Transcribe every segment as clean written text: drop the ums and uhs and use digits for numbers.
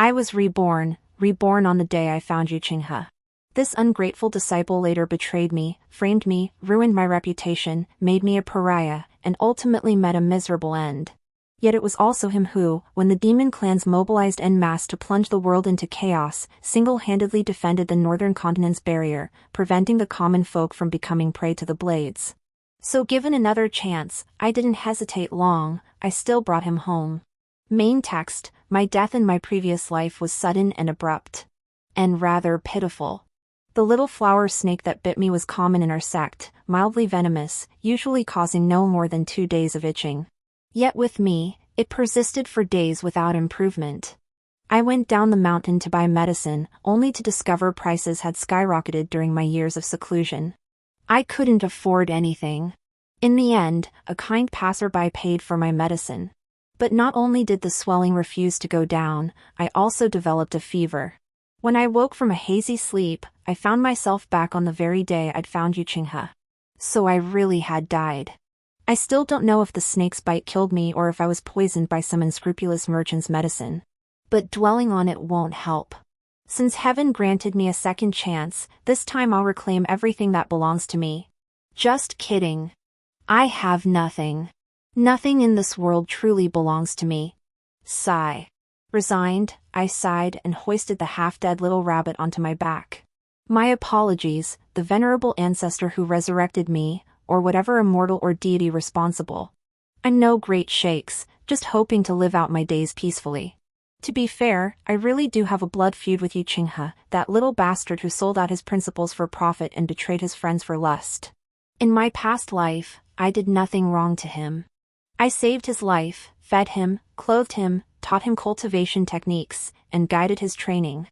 I was reborn on the day I found Yu Qinghe. This ungrateful disciple later betrayed me, framed me, ruined my reputation, made me a pariah, and ultimately met a miserable end. Yet it was also him who, when the demon clans mobilized en masse to plunge the world into chaos, single-handedly defended the northern continent's barrier, preventing the common folk from becoming prey to the blades. So given another chance, I didn't hesitate long, I still brought him home. Main text: my death in my previous life was sudden and abrupt. And rather pitiful. The little flower snake that bit me was common in our sect, mildly venomous, usually causing no more than 2 days of itching. Yet with me, it persisted for days without improvement. I went down the mountain to buy medicine, only to discover prices had skyrocketed during my years of seclusion. I couldn't afford anything. In the end, a kind passerby paid for my medicine. But not only did the swelling refuse to go down, I also developed a fever. When I woke from a hazy sleep, I found myself back on the very day I'd found Yu Qinghe. So I really had died. I still don't know if the snake's bite killed me or if I was poisoned by some unscrupulous merchant's medicine. But dwelling on it won't help. Since heaven granted me a second chance, this time I'll reclaim everything that belongs to me. Just kidding. I have nothing. Nothing in this world truly belongs to me. Sigh. Resigned, I sighed and hoisted the half-dead little rabbit onto my back. My apologies, the venerable ancestor who resurrected me, or whatever immortal or deity responsible. I'm no great shakes, just hoping to live out my days peacefully. To be fair, I really do have a blood feud with Yu Qinghe, that little bastard who sold out his principles for profit and betrayed his friends for lust. In my past life, I did nothing wrong to him. I saved his life, fed him, clothed him, taught him cultivation techniques, and guided his training.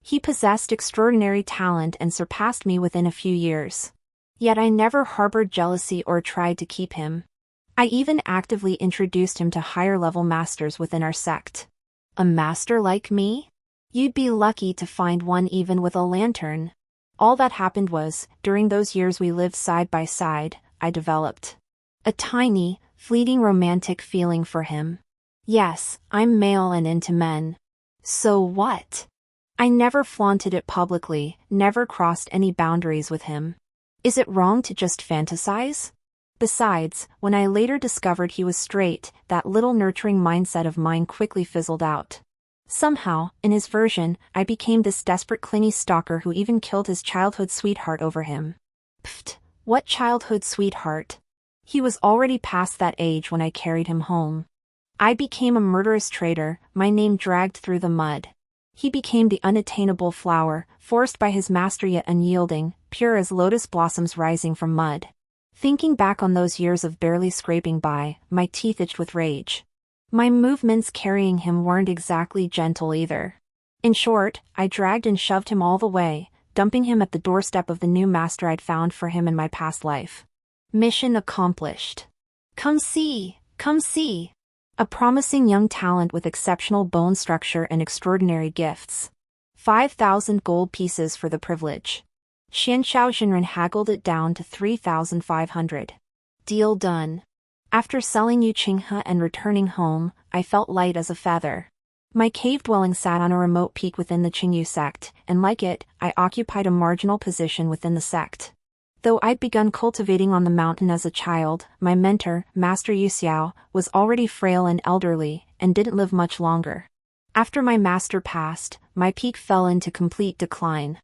He possessed extraordinary talent and surpassed me within a few years. Yet I never harbored jealousy or tried to keep him. I even actively introduced him to higher-level masters within our sect. A master like me? You'd be lucky to find one even with a lantern. All that happened was, during those years we lived side by side, I developed a tiny, fleeting romantic feeling for him. Yes, I'm male and into men. So what? I never flaunted it publicly, never crossed any boundaries with him. Is it wrong to just fantasize? Besides, when I later discovered he was straight, that little nurturing mindset of mine quickly fizzled out. Somehow, in his version, I became this desperate clingy stalker who even killed his childhood sweetheart over him. Pfft, what childhood sweetheart? He was already past that age when I carried him home. I became a murderous traitor, my name dragged through the mud. He became the unattainable flower, forced by his master yet unyielding, pure as lotus blossoms rising from mud. Thinking back on those years of barely scraping by, my teeth itched with rage. My movements carrying him weren't exactly gentle either. In short, I dragged and shoved him all the way, dumping him at the doorstep of the new master I'd found for him in my past life. Mission accomplished. Come see, come see. A promising young talent with exceptional bone structure and extraordinary gifts. 5,000 gold pieces for the privilege. Xianxiao Xinren haggled it down to 3,500. Deal done. After selling Yu Qinghe and returning home, I felt light as a feather. My cave dwelling sat on a remote peak within the Qingyu sect, and like it, I occupied a marginal position within the sect. Though I'd begun cultivating on the mountain as a child, my mentor, Master Yu Xiao, was already frail and elderly, and didn't live much longer. After my master passed, my peak fell into complete decline.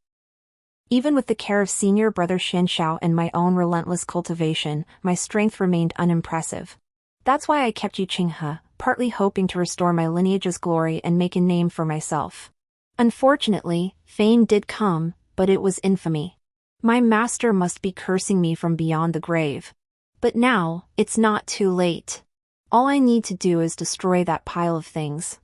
Even with the care of senior brother Xianxiao and my own relentless cultivation, my strength remained unimpressive. That's why I kept Yu Qinghe, partly hoping to restore my lineage's glory and make a name for myself. Unfortunately, fame did come, but it was infamy. My master must be cursing me from beyond the grave. But now, it's not too late. All I need to do is destroy that pile of things.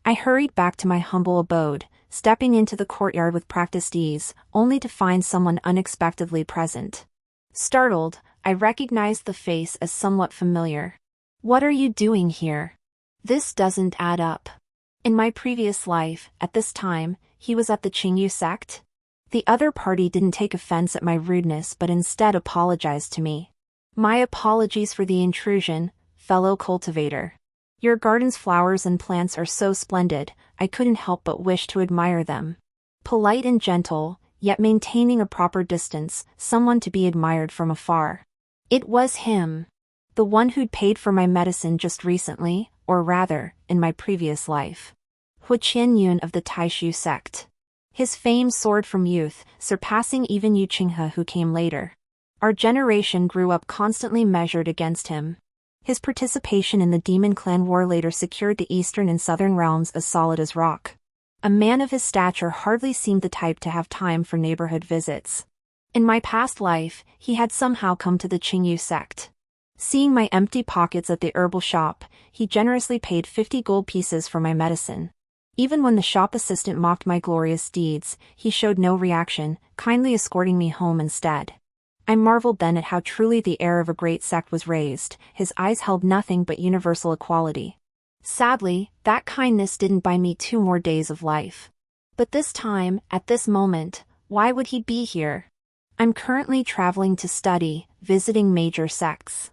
I hurried back to my humble abode, stepping into the courtyard with practiced ease, only to find someone unexpectedly present. Startled, I recognized the face as somewhat familiar. What are you doing here? This doesn't add up. In my previous life, at this time, he was at the Qingyu sect. The other party didn't take offense at my rudeness but instead apologized to me. My apologies for the intrusion, fellow cultivator. Your garden's flowers and plants are so splendid, I couldn't help but wish to admire them. Polite and gentle, yet maintaining a proper distance, someone to be admired from afar. It was him. The one who'd paid for my medicine just recently, or rather, in my previous life. Yu Qinghe of the Taishu sect. His fame soared from youth, surpassing even Yu Qinghe who came later. Our generation grew up constantly measured against him. His participation in the Demon Clan War later secured the eastern and southern realms as solid as rock. A man of his stature hardly seemed the type to have time for neighborhood visits. In my past life, he had somehow come to the Qinghe sect. Seeing my empty pockets at the herbal shop, he generously paid 50 gold pieces for my medicine. Even when the shop assistant mocked my glorious deeds, he showed no reaction, kindly escorting me home instead. I marveled then at how truly the heir of a great sect was raised. His eyes held nothing but universal equality. Sadly, that kindness didn't buy me 2 more days of life. But this time, at this moment, why would he be here? I'm currently traveling to study, visiting major sects.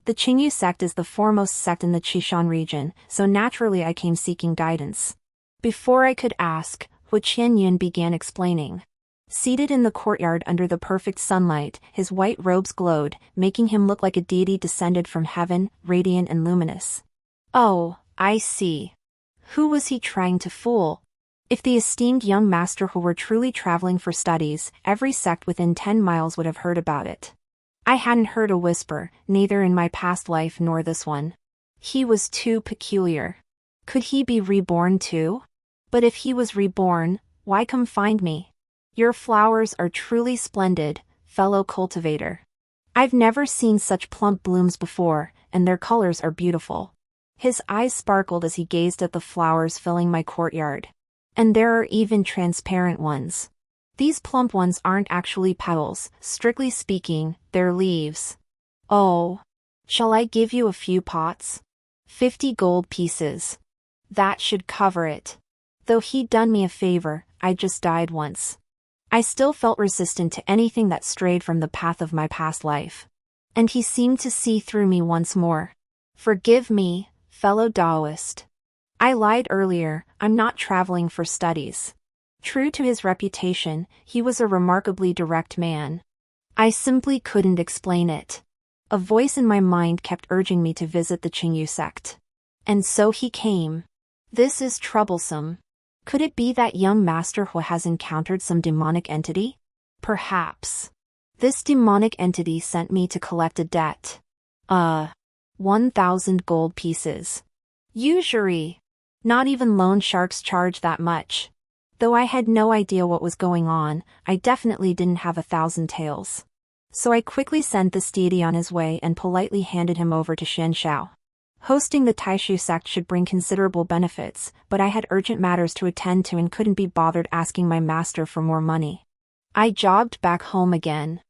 The Qinghe sect is the foremost sect in the Qishan region, so naturally I came seeking guidance. Before I could ask, Yu Qinghe began explaining. Seated in the courtyard under the perfect sunlight, his white robes glowed, making him look like a deity descended from heaven, radiant and luminous. Oh, I see. Who was he trying to fool? If the esteemed young master who were truly traveling for studies, every sect within 10 miles would have heard about it. I hadn't heard a whisper, neither in my past life nor this one. He was too peculiar. Could he be reborn too? But if he was reborn, why come find me? Your flowers are truly splendid, fellow cultivator. I've never seen such plump blooms before, and their colors are beautiful. His eyes sparkled as he gazed at the flowers filling my courtyard. And there are even transparent ones. These plump ones aren't actually petals, strictly speaking, they're leaves. Oh. Shall I give you a few pots? 50 gold pieces. That should cover it. Though he'd done me a favor, I just died once. I still felt resistant to anything that strayed from the path of my past life. And he seemed to see through me once more. Forgive me, fellow Taoist. I lied earlier, I'm not traveling for studies. True to his reputation, he was a remarkably direct man. I simply couldn't explain it. A voice in my mind kept urging me to visit the Qinghe sect. And so he came. This is troublesome. Could it be that young master who has encountered some demonic entity? Perhaps. This demonic entity sent me to collect a debt. 1,000 gold pieces. Usury. Not even loan sharks charge that much. Though I had no idea what was going on, I definitely didn't have 1,000 taels. So I quickly sent this deity on his way and politely handed him over to Xian Shao. Hosting the Taishu sect should bring considerable benefits, but I had urgent matters to attend to and couldn't be bothered asking my master for more money. I jogged back home again.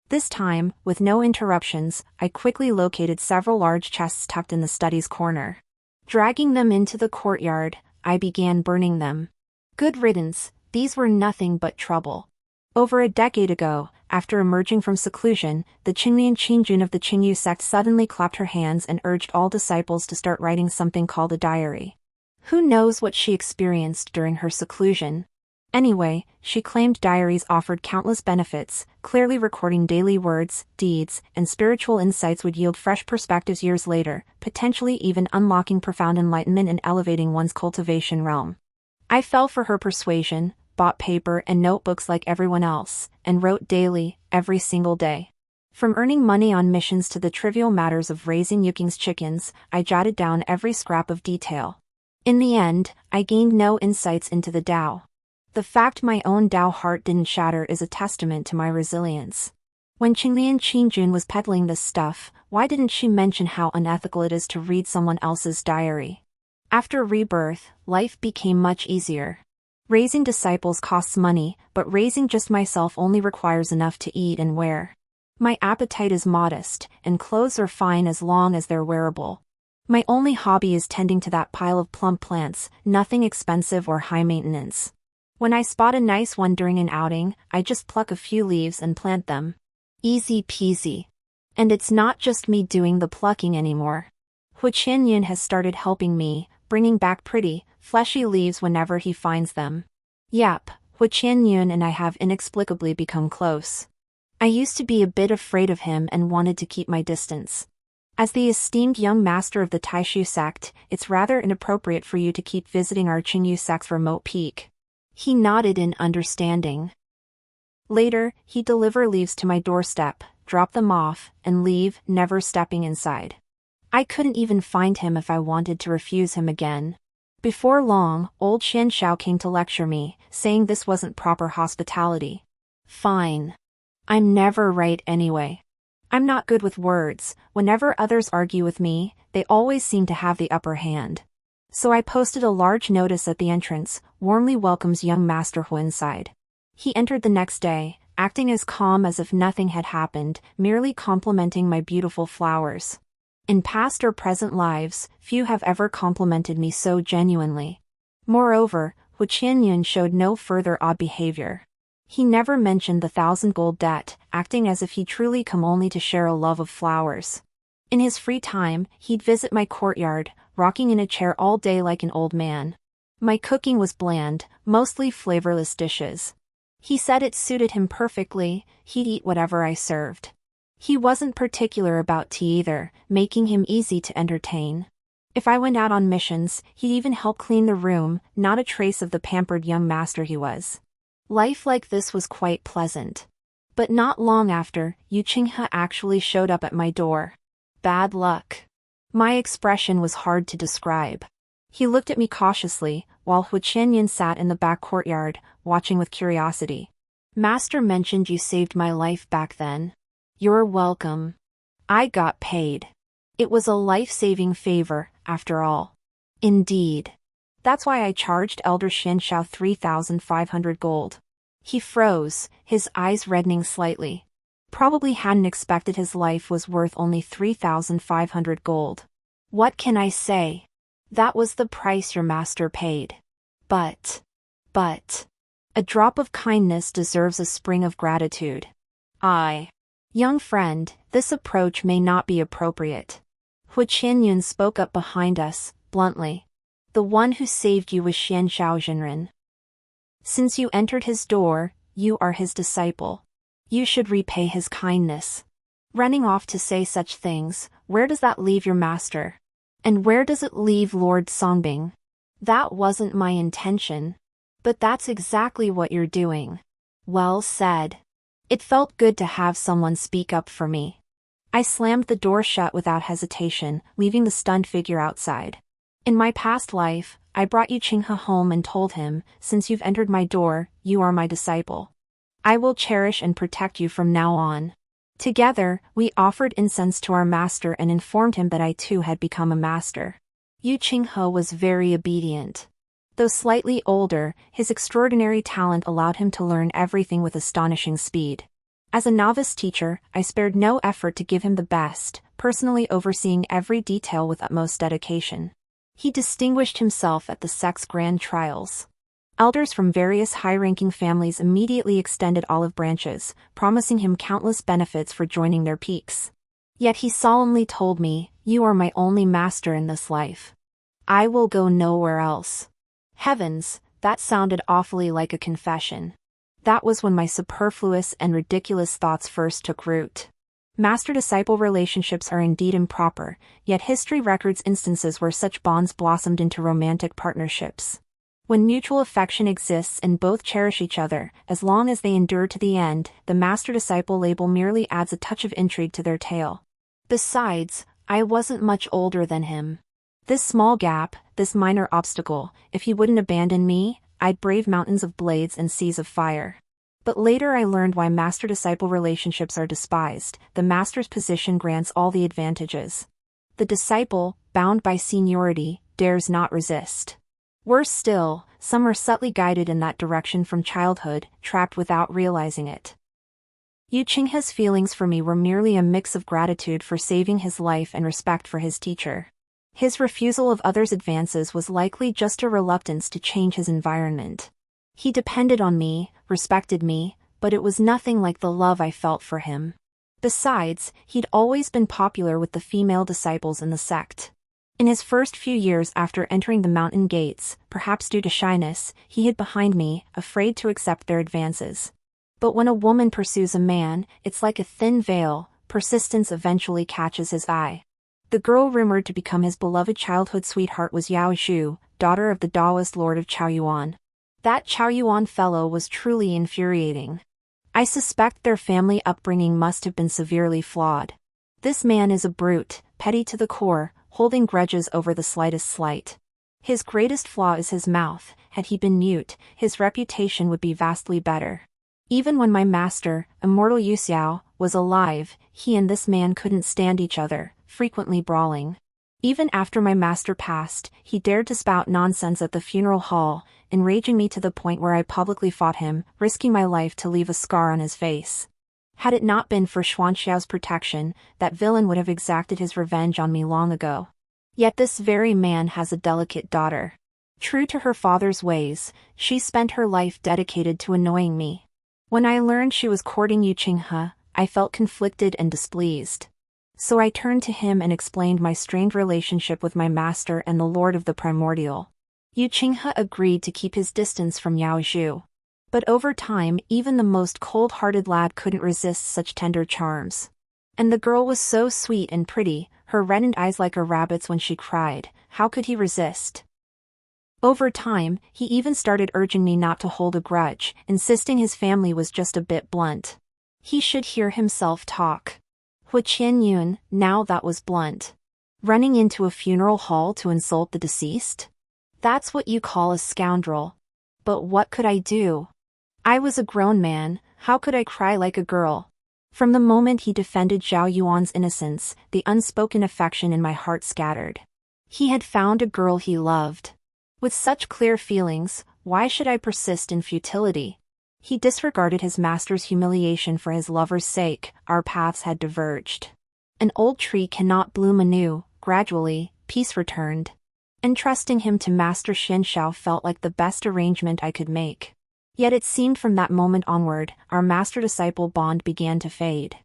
This time, with no interruptions, I quickly located several large chests tucked in the study's corner. Dragging them into the courtyard, I began burning them. Good riddance, these were nothing but trouble. Over a decade ago, after emerging from seclusion, the Qinghe of the Qinghe sect suddenly clapped her hands and urged all disciples to start writing something called a diary. Who knows what she experienced during her seclusion? Anyway, she claimed diaries offered countless benefits, clearly recording daily words, deeds, and spiritual insights would yield fresh perspectives years later, potentially even unlocking profound enlightenment and elevating one's cultivation realm. I fell for her persuasion, bought paper and notebooks like everyone else, and wrote daily, every single day. From earning money on missions to the trivial matters of raising Yu Qinghe's chickens, I jotted down every scrap of detail. In the end, I gained no insights into the Tao. The fact my own Tao heart didn't shatter is a testament to my resilience. When Qinghe was peddling this stuff, why didn't she mention how unethical it is to read someone else's diary? After rebirth, life became much easier. Raising disciples costs money, but raising just myself only requires enough to eat and wear. My appetite is modest, and clothes are fine as long as they're wearable. My only hobby is tending to that pile of plump plants, nothing expensive or high maintenance. When I spot a nice one during an outing, I just pluck a few leaves and plant them. Easy peasy. And it's not just me doing the plucking anymore. Hu Qianyun has started helping me, bringing back pretty, fleshy leaves whenever he finds them. Yep, Hu Qianyun and I have inexplicably become close. I used to be a bit afraid of him and wanted to keep my distance. As the esteemed young master of the Taishu sect, it's rather inappropriate for you to keep visiting our Qinghe sect's remote peak. He nodded in understanding. Later, he'd deliver leaves to my doorstep, drop them off, and leave, never stepping inside. I couldn't even find him if I wanted to refuse him again. Before long, old Xian Xiao came to lecture me, saying this wasn't proper hospitality. Fine. I'm never right anyway. I'm not good with words. Whenever others argue with me, they always seem to have the upper hand. So I posted a large notice at the entrance, warmly welcomes young Master Hu inside. He entered the next day, acting as calm as if nothing had happened, merely complimenting my beautiful flowers. In past or present lives, few have ever complimented me so genuinely. Moreover, Hu Qianyun showed no further odd behavior. He never mentioned the 1,000 gold debt, acting as if he'd truly come only to share a love of flowers. In his free time, he'd visit my courtyard, rocking in a chair all day like an old man. My cooking was bland, mostly flavorless dishes. He said it suited him perfectly, he'd eat whatever I served. He wasn't particular about tea either, making him easy to entertain. If I went out on missions, he'd even help clean the room, not a trace of the pampered young master he was. Life like this was quite pleasant. But not long after, Yu Qinghe actually showed up at my door. Bad luck. My expression was hard to describe. He looked at me cautiously, while Hu Qianyun sat in the back courtyard, watching with curiosity. Master mentioned you saved my life back then. You're welcome. I got paid. It was a life-saving favor, after all. Indeed. That's why I charged Elder Xian Xiao 3,500 gold. He froze, his eyes reddening slightly. Probably hadn't expected his life was worth only 3,500 gold. What can I say? That was the price your master paid. But, a drop of kindness deserves a spring of gratitude. Young friend, this approach may not be appropriate. Hu Qianyun spoke up behind us, bluntly. The one who saved you was Xian Xiao Jinren. Since you entered his door, you are his disciple. You should repay his kindness. Running off to say such things, where does that leave your master? And where does it leave Lord Songbing? That wasn't my intention. But that's exactly what you're doing. Well said. It felt good to have someone speak up for me. I slammed the door shut without hesitation, leaving the stunned figure outside. In my past life, I brought Yu Qinghe home and told him, since you've entered my door, you are my disciple. I will cherish and protect you from now on. Together, we offered incense to our master and informed him that I too had become a master. Yu Qinghe was very obedient. Though slightly older, his extraordinary talent allowed him to learn everything with astonishing speed. As a novice teacher, I spared no effort to give him the best, personally overseeing every detail with utmost dedication. He distinguished himself at the sect's grand trials. Elders from various high-ranking families immediately extended olive branches, promising him countless benefits for joining their peaks. Yet he solemnly told me, "You are my only master in this life. I will go nowhere else." Heavens, that sounded awfully like a confession. That was when my superfluous and ridiculous thoughts first took root. Master-disciple relationships are indeed improper, yet history records instances where such bonds blossomed into romantic partnerships. When mutual affection exists and both cherish each other, as long as they endure to the end, the master-disciple label merely adds a touch of intrigue to their tale. Besides, I wasn't much older than him. This small gap, this minor obstacle, if he wouldn't abandon me, I'd brave mountains of blades and seas of fire. But later I learned why master-disciple relationships are despised. The master's position grants all the advantages. The disciple, bound by seniority, dares not resist. Worse still, some are subtly guided in that direction from childhood, trapped without realizing it. Yu Qinghe's feelings for me were merely a mix of gratitude for saving his life and respect for his teacher. His refusal of others' advances was likely just a reluctance to change his environment. He depended on me, respected me, but it was nothing like the love I felt for him. Besides, he'd always been popular with the female disciples in the sect. In his first few years after entering the mountain gates, perhaps due to shyness, he hid behind me, afraid to accept their advances. But when a woman pursues a man, it's like a thin veil, persistence eventually catches his eye. The girl rumored to become his beloved childhood sweetheart was Yao Zhu, daughter of the Taoist lord of Chaoyuan. That Chaoyuan fellow was truly infuriating. I suspect their family upbringing must have been severely flawed. This man is a brute, petty to the core, holding grudges over the slightest slight. His greatest flaw is his mouth. Had he been mute, his reputation would be vastly better. Even when my master, immortal Yu Xiao, was alive, he and this man couldn't stand each other, frequently brawling. Even after my master passed, he dared to spout nonsense at the funeral hall, enraging me to the point where I publicly fought him, risking my life to leave a scar on his face. Had it not been for Xuanxiao's protection, that villain would have exacted his revenge on me long ago. Yet this very man has a delicate daughter. True to her father's ways, she spent her life dedicated to annoying me. When I learned she was courting Yu Qinghe, I felt conflicted and displeased. So I turned to him and explained my strained relationship with my master and the Lord of the Primordial. Yu Qinghe agreed to keep his distance from Yao Zhu. But over time, even the most cold-hearted lad couldn't resist such tender charms. And the girl was so sweet and pretty, her reddened eyes like a rabbit's when she cried. How could he resist? Over time, he even started urging me not to hold a grudge, insisting his family was just a bit blunt. He should hear himself talk. Hu Qianyun, now that was blunt. Running into a funeral hall to insult the deceased? That's what you call a scoundrel. But what could I do? I was a grown man, how could I cry like a girl? From the moment he defended Zhao Yuan's innocence, the unspoken affection in my heart scattered. He had found a girl he loved. With such clear feelings, why should I persist in futility? He disregarded his master's humiliation for his lover's sake. Our paths had diverged. An old tree cannot bloom anew. Gradually, peace returned. Entrusting him to Master Xianshao felt like the best arrangement I could make. Yet it seemed from that moment onward, our master-disciple bond began to fade.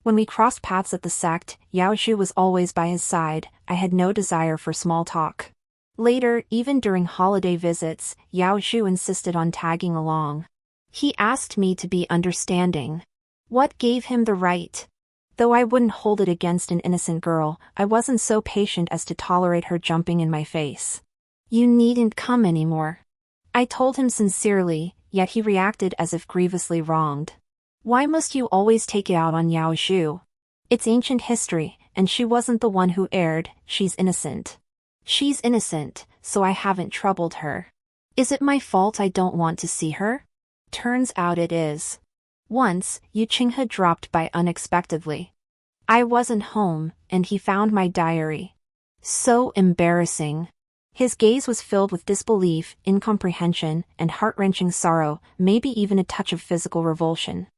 When we crossed paths at the sect, Yao Zhu was always by his side. I had no desire for small talk. Later, even during holiday visits, Yao Zhu insisted on tagging along. He asked me to be understanding. What gave him the right? Though I wouldn't hold it against an innocent girl, I wasn't so patient as to tolerate her jumping in my face. You needn't come anymore. I told him sincerely, yet he reacted as if grievously wronged. Why must you always take it out on Yao Zhu? It's ancient history, and she wasn't the one who erred. She's innocent. She's innocent, so I haven't troubled her. Is it my fault I don't want to see her? Turns out it is. Once, Yu Qinghe dropped by unexpectedly. I wasn't home, and he found my diary. So embarrassing. His gaze was filled with disbelief, incomprehension, and heart-wrenching sorrow, maybe even a touch of physical revulsion.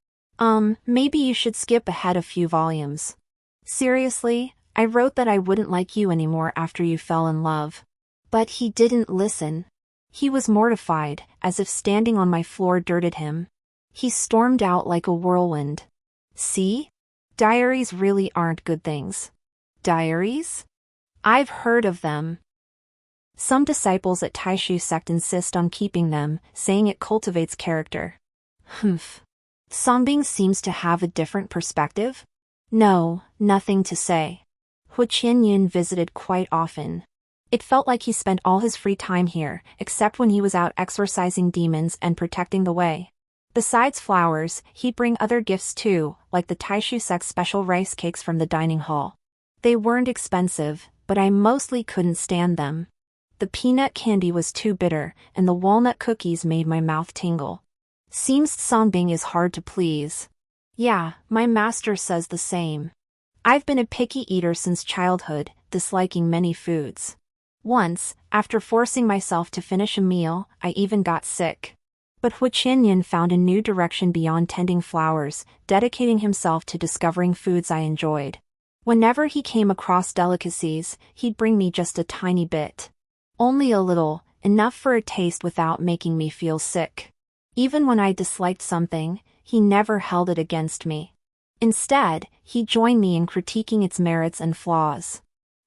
Maybe you should skip ahead a few volumes. Seriously, I wrote that I wouldn't like you anymore after you fell in love. But he didn't listen. He was mortified, as if standing on my floor dirted him. He stormed out like a whirlwind. See? Diaries really aren't good things. Diaries? I've heard of them. Some disciples at Taishu sect insist on keeping them, saying it cultivates character. Humph. Songbing seems to have a different perspective? No, nothing to say. Hu Qianyun visited quite often. It felt like he spent all his free time here, except when he was out exorcising demons and protecting the way. Besides flowers, he'd bring other gifts too, like the Taishu sect's special rice cakes from the dining hall. They weren't expensive, but I mostly couldn't stand them. The peanut candy was too bitter, and the walnut cookies made my mouth tingle. Seems Songbing is hard to please. Yeah, my master says the same. I've been a picky eater since childhood, disliking many foods. Once, after forcing myself to finish a meal, I even got sick. But Hu Qianyun found a new direction beyond tending flowers, dedicating himself to discovering foods I enjoyed. Whenever he came across delicacies, he'd bring me just a tiny bit. Only a little, enough for a taste without making me feel sick. Even when I disliked something, he never held it against me. Instead, he joined me in critiquing its merits and flaws.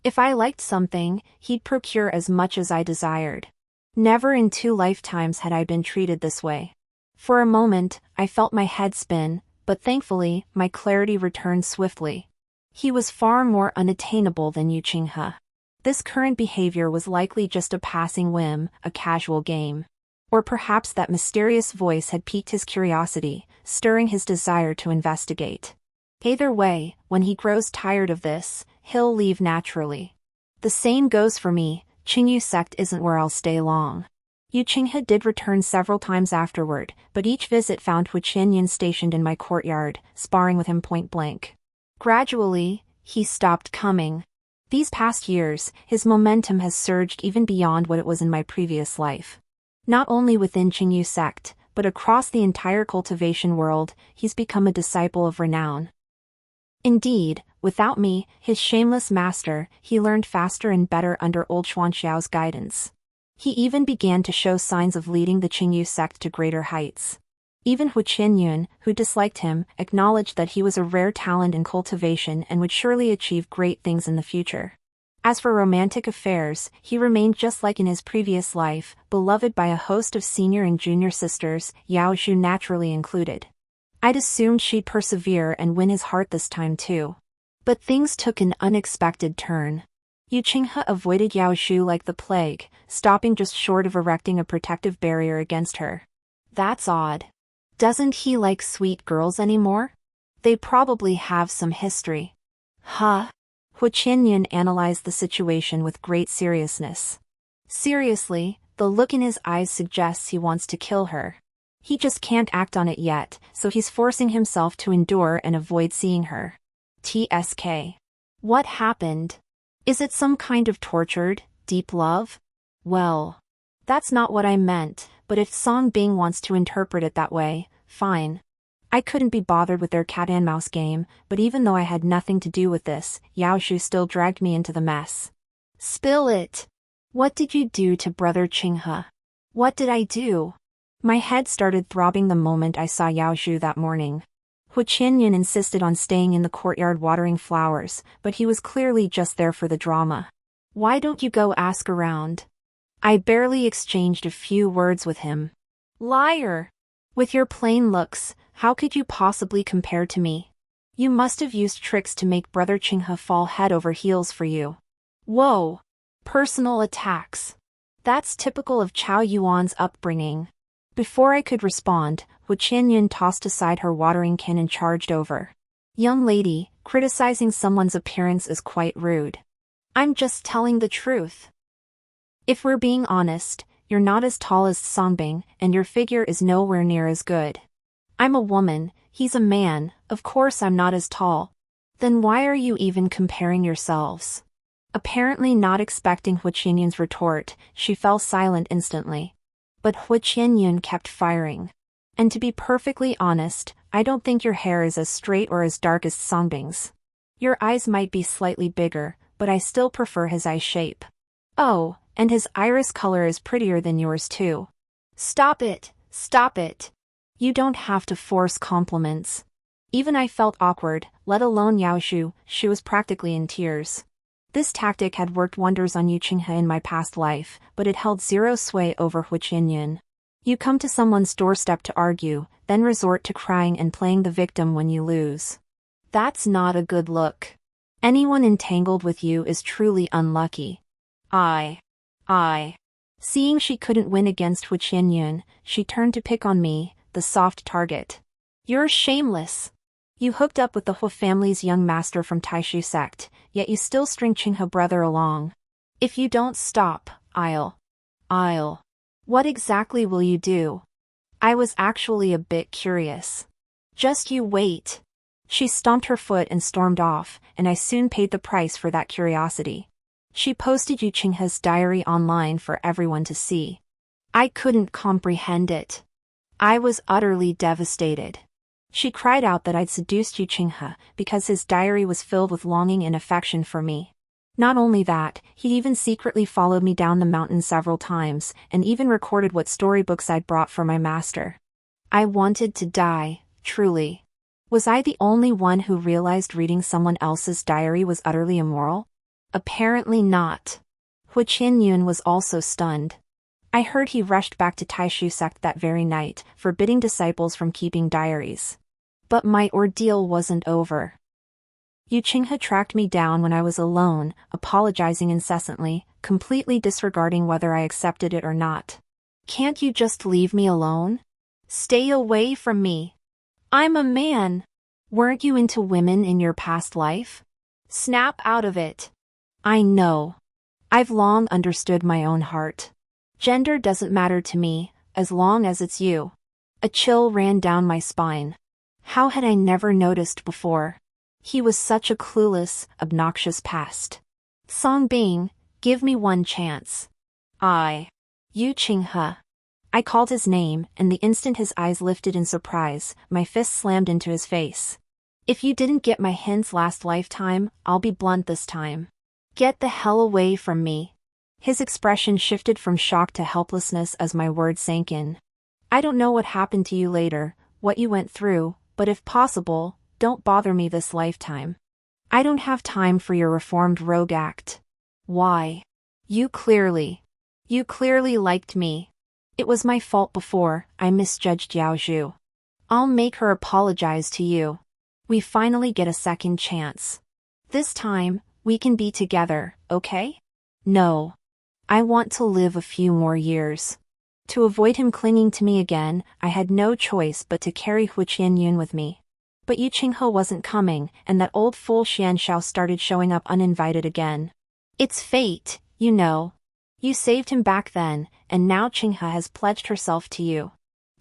If I liked something, he'd procure as much as I desired. Never in 2 lifetimes had I been treated this way. For a moment, I felt my head spin, but thankfully, my clarity returned swiftly. He was far more unattainable than Yu Qinghe. This current behavior was likely just a passing whim, a casual game. Or perhaps that mysterious voice had piqued his curiosity, stirring his desire to investigate. Either way, when he grows tired of this, he'll leave naturally. The same goes for me. Qingyu sect isn't where I'll stay long. Yu Qinghe did return several times afterward, but each visit found Hu Qianyun stationed in my courtyard, sparring with him point blank. Gradually, he stopped coming. These past years, his momentum has surged even beyond what it was in my previous life. Not only within Qingyu sect, but across the entire cultivation world, he's become a disciple of renown. Indeed, without me, his shameless master, he learned faster and better under old Xuanxiao's guidance. He even began to show signs of leading the Qingyu sect to greater heights. Even Hu Qianyun, who disliked him, acknowledged that he was a rare talent in cultivation and would surely achieve great things in the future. As for romantic affairs, he remained just like in his previous life, beloved by a host of senior and junior sisters, Yao Zhu naturally included. I'd assumed she'd persevere and win his heart this time too. But things took an unexpected turn. Yu Qinghe avoided Yao Zhu like the plague, stopping just short of erecting a protective barrier against her. That's odd. Doesn't he like sweet girls anymore? They probably have some history. Huh? Hu Qianyun analyzed the situation with great seriousness. Seriously, the look in his eyes suggests he wants to kill her. He just can't act on it yet, so he's forcing himself to endure and avoid seeing her. TSK. What happened? Is it some kind of tortured, deep love? Well, that's not what I meant, but if Song Bing wants to interpret it that way, fine. I couldn't be bothered with their cat-and-mouse game, but even though I had nothing to do with this, Yao Zhu still dragged me into the mess. Spill it! What did you do to Brother Qinghe? What did I do? My head started throbbing the moment I saw Yao Zhu that morning. Hu Qianyun insisted on staying in the courtyard watering flowers, but he was clearly just there for the drama. Why don't you go ask around? I barely exchanged a few words with him. Liar! With your plain looks, how could you possibly compare to me? You must have used tricks to make Brother Qinghe fall head over heels for you. Whoa! Personal attacks. That's typical of Chao Yuan's upbringing. Before I could respond, Hu Qianyun tossed aside her watering can and charged over. Young lady, criticizing someone's appearance is quite rude. I'm just telling the truth. If we're being honest, you're not as tall as Songbing, and your figure is nowhere near as good. I'm a woman, he's a man, of course I'm not as tall. Then why are you even comparing yourselves? Apparently not expecting Hu Qianyun's retort, she fell silent instantly. But Hu Qianyun kept firing. And to be perfectly honest, I don't think your hair is as straight or as dark as Songbing's. Your eyes might be slightly bigger, but I still prefer his eye shape. Oh, and his iris color is prettier than yours too. Stop it, stop it. You don't have to force compliments. Even I felt awkward, let alone Yao Zhu, she was practically in tears. This tactic had worked wonders on Yu Qinghe in my past life, but it held zero sway over Hu Qianyun. You come to someone's doorstep to argue, then resort to crying and playing the victim when you lose. That's not a good look. Anyone entangled with you is truly unlucky. Seeing she couldn't win against Hu Qianyun, she turned to pick on me, the soft target. You're shameless. You hooked up with the Hu family's young master from Taishu sect, yet you still string Qinghe brother along. If you don't stop, I'll. What exactly will you do? I was actually a bit curious. Just you wait. She stomped her foot and stormed off, and I soon paid the price for that curiosity. She posted Yu Qinghe's diary online for everyone to see. I couldn't comprehend it. I was utterly devastated. She cried out that I'd seduced Yu Qinghe because his diary was filled with longing and affection for me. Not only that, he'd even secretly followed me down the mountain several times, and even recorded what storybooks I'd brought for my master. I wanted to die, truly. Was I the only one who realized reading someone else's diary was utterly immoral? Apparently not. Hu Qianyun was also stunned. I heard he rushed back to Taishu sect that very night, forbidding disciples from keeping diaries. But my ordeal wasn't over. Yu Qinghe tracked me down when I was alone, apologizing incessantly, completely disregarding whether I accepted it or not. Can't you just leave me alone? Stay away from me. I'm a man. Weren't you into women in your past life? Snap out of it. I know. I've long understood my own heart. Gender doesn't matter to me, as long as it's you. A chill ran down my spine. How had I never noticed before? He was such a clueless, obnoxious pest. Songbing, give me one chance. Yu Qinghe. I called his name, and the instant his eyes lifted in surprise, my fist slammed into his face. If you didn't get my hints last lifetime, I'll be blunt this time. Get the hell away from me. His expression shifted from shock to helplessness as my words sank in. I don't know what happened to you later, what you went through, but if possible, don't bother me this lifetime. I don't have time for your reformed rogue act. Why? You clearly liked me. It was my fault before, I misjudged Yao Zhu. I'll make her apologize to you. We finally get a second chance. This time, we can be together, okay? No. I want to live a few more years. To avoid him clinging to me again, I had no choice but to carry Hu Qianyun with me. But Yu Qinghe wasn't coming, and that old fool Xianshao started showing up uninvited again. It's fate, you know. You saved him back then, and now Qinghe has pledged herself to you.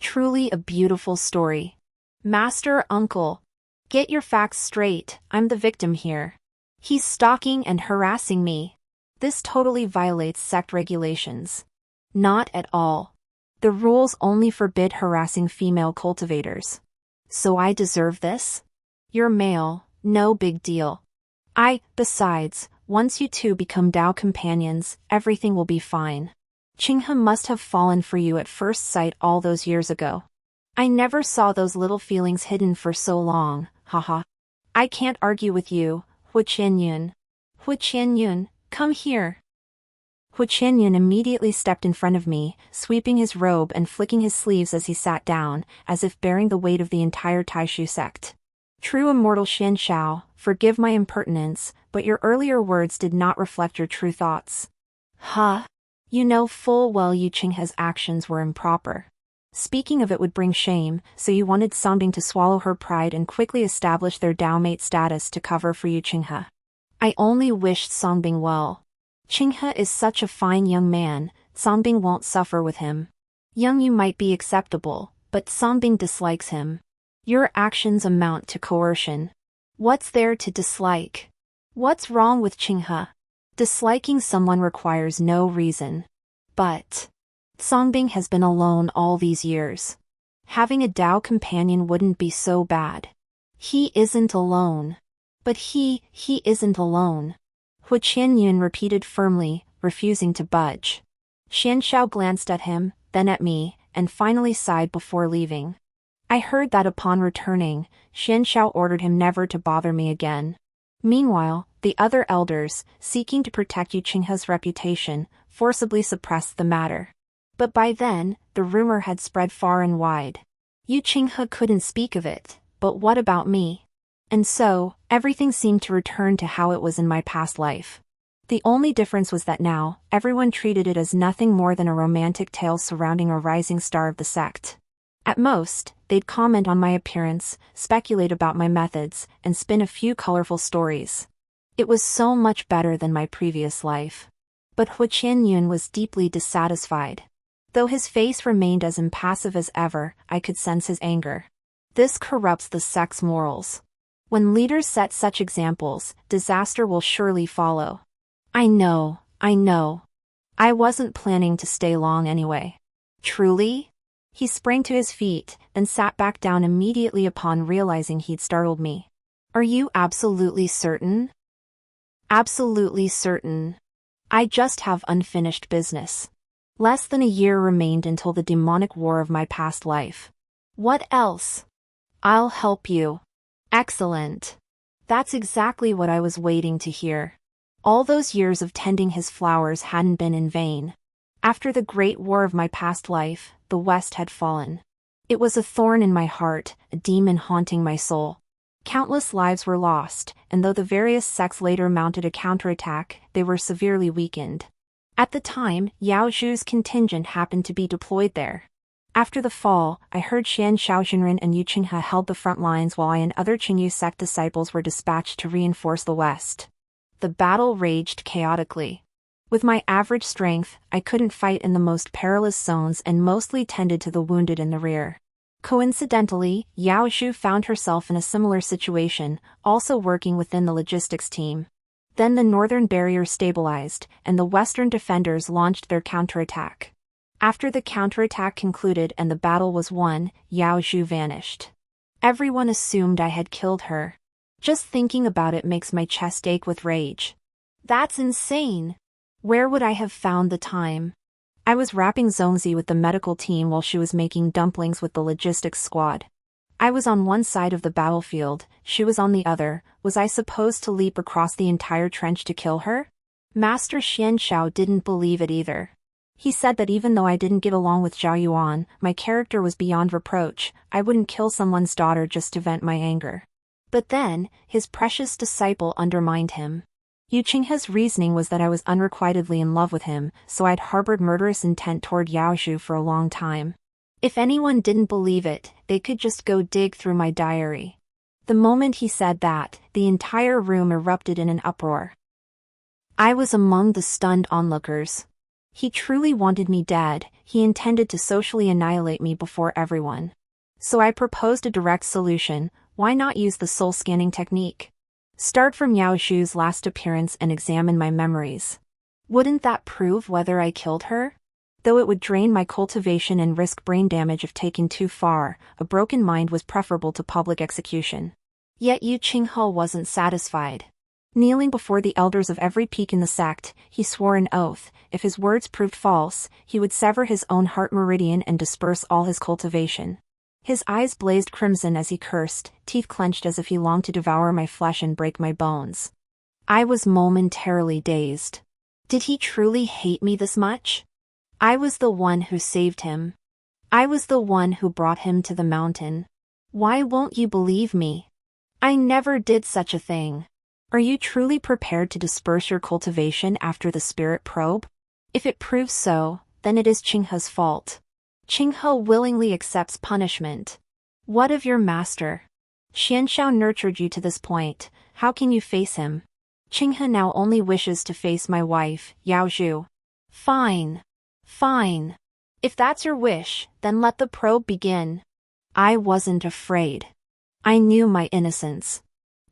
Truly a beautiful story. Master Uncle. Get your facts straight, I'm the victim here. He's stalking and harassing me. This totally violates sect regulations. Not at all. The rules only forbid harassing female cultivators. So I deserve this? You're male, no big deal. Besides, once you two become Dao companions, everything will be fine. Qinghe must have fallen for you at first sight all those years ago. I never saw those little feelings hidden for so long, haha. I can't argue with you, Hu Qianyun. Hu Qianyun, come here. Hu Qianyun immediately stepped in front of me, sweeping his robe and flicking his sleeves as he sat down, as if bearing the weight of the entire Taishu sect. True immortal Xianshao, forgive my impertinence, but your earlier words did not reflect your true thoughts. Huh? You know full well Yu Qinghe's actions were improper. Speaking of it would bring shame, so you wanted Songbing to swallow her pride and quickly establish their Dao mate status to cover for Yu Qinghe. I only wished Songbing well. Qinghe is such a fine young man, Songbing won't suffer with him. Young Yu might be acceptable, but Songbing dislikes him. Your actions amount to coercion. What's there to dislike? What's wrong with Qinghe? Disliking someone requires no reason. But Songbing has been alone all these years. Having a Dao companion wouldn't be so bad. He isn't alone. But he isn't alone. Hu Qianyun repeated firmly, refusing to budge. Xianshao glanced at him, then at me, and finally sighed before leaving. I heard that upon returning, Xianshao ordered him never to bother me again. Meanwhile, the other elders, seeking to protect Yu Qinghe's reputation, forcibly suppressed the matter. But by then, the rumor had spread far and wide. Yu Qinghe couldn't speak of it, but what about me? And so, everything seemed to return to how it was in my past life. The only difference was that now, everyone treated it as nothing more than a romantic tale surrounding a rising star of the sect. At most, they'd comment on my appearance, speculate about my methods, and spin a few colorful stories. It was so much better than my previous life. But Hu Qianyun was deeply dissatisfied. Though his face remained as impassive as ever, I could sense his anger. This corrupts the sect's morals. When leaders set such examples, disaster will surely follow. I know. I wasn't planning to stay long anyway. Truly? He sprang to his feet, then sat back down immediately upon realizing he'd startled me. Are you absolutely certain? Absolutely certain. I just have unfinished business. Less than a year remained until the demonic war of my past life. What else? I'll help you. Excellent. That's exactly what I was waiting to hear. All those years of tending his flowers hadn't been in vain. After the great war of my past life, the West had fallen. It was a thorn in my heart, a demon haunting my soul. Countless lives were lost, and though the various sects later mounted a counterattack, they were severely weakened. At the time, Yao Zhu's contingent happened to be deployed there. After the fall, I heard Xian Shaoxunren and Yu Qinghe held the front lines while I and other Qingyu sect disciples were dispatched to reinforce the West. The battle raged chaotically. With my average strength, I couldn't fight in the most perilous zones and mostly tended to the wounded in the rear. Coincidentally, Yao Zhu found herself in a similar situation, also working within the logistics team. Then the northern barrier stabilized, and the western defenders launched their counterattack. After the counterattack concluded and the battle was won, Yao Zhu vanished. Everyone assumed I had killed her. Just thinking about it makes my chest ache with rage. That's insane! Where would I have found the time? I was wrapping Zongzi with the medical team while she was making dumplings with the logistics squad. I was on one side of the battlefield, she was on the other. Was I supposed to leap across the entire trench to kill her? Master Xian Shao didn't believe it either. He said that even though I didn't get along with Zhao Yuan, my character was beyond reproach. I wouldn't kill someone's daughter just to vent my anger. But then, his precious disciple undermined him. Yu Qinghe's reasoning was that I was unrequitedly in love with him, so I'd harbored murderous intent toward Yao Zhu for a long time. If anyone didn't believe it, they could just go dig through my diary. The moment he said that, the entire room erupted in an uproar. I was among the stunned onlookers. He truly wanted me dead. He intended to socially annihilate me before everyone. So I proposed a direct solution. Why not use the soul scanning technique? Start from Yao Zhu's last appearance and examine my memories. Wouldn't that prove whether I killed her? Though it would drain my cultivation and risk brain damage if taken too far, a broken mind was preferable to public execution. Yet Yu Qinghe wasn't satisfied. Kneeling before the elders of every peak in the sect, he swore an oath. If his words proved false, he would sever his own heart meridian and disperse all his cultivation. His eyes blazed crimson as he cursed, teeth clenched as if he longed to devour my flesh and break my bones. I was momentarily dazed. Did he truly hate me this much? I was the one who saved him. I was the one who brought him to the mountain. Why won't you believe me? I never did such a thing. Are you truly prepared to disperse your cultivation after the spirit probe? If it proves so, then it is Qinghe's fault. Qinghe willingly accepts punishment. What of your master? Xianshao nurtured you to this point, how can you face him? Qinghe now only wishes to face my wife, Yao Zhu. Fine. Fine. If that's your wish, then let the probe begin. I wasn't afraid. I knew my innocence.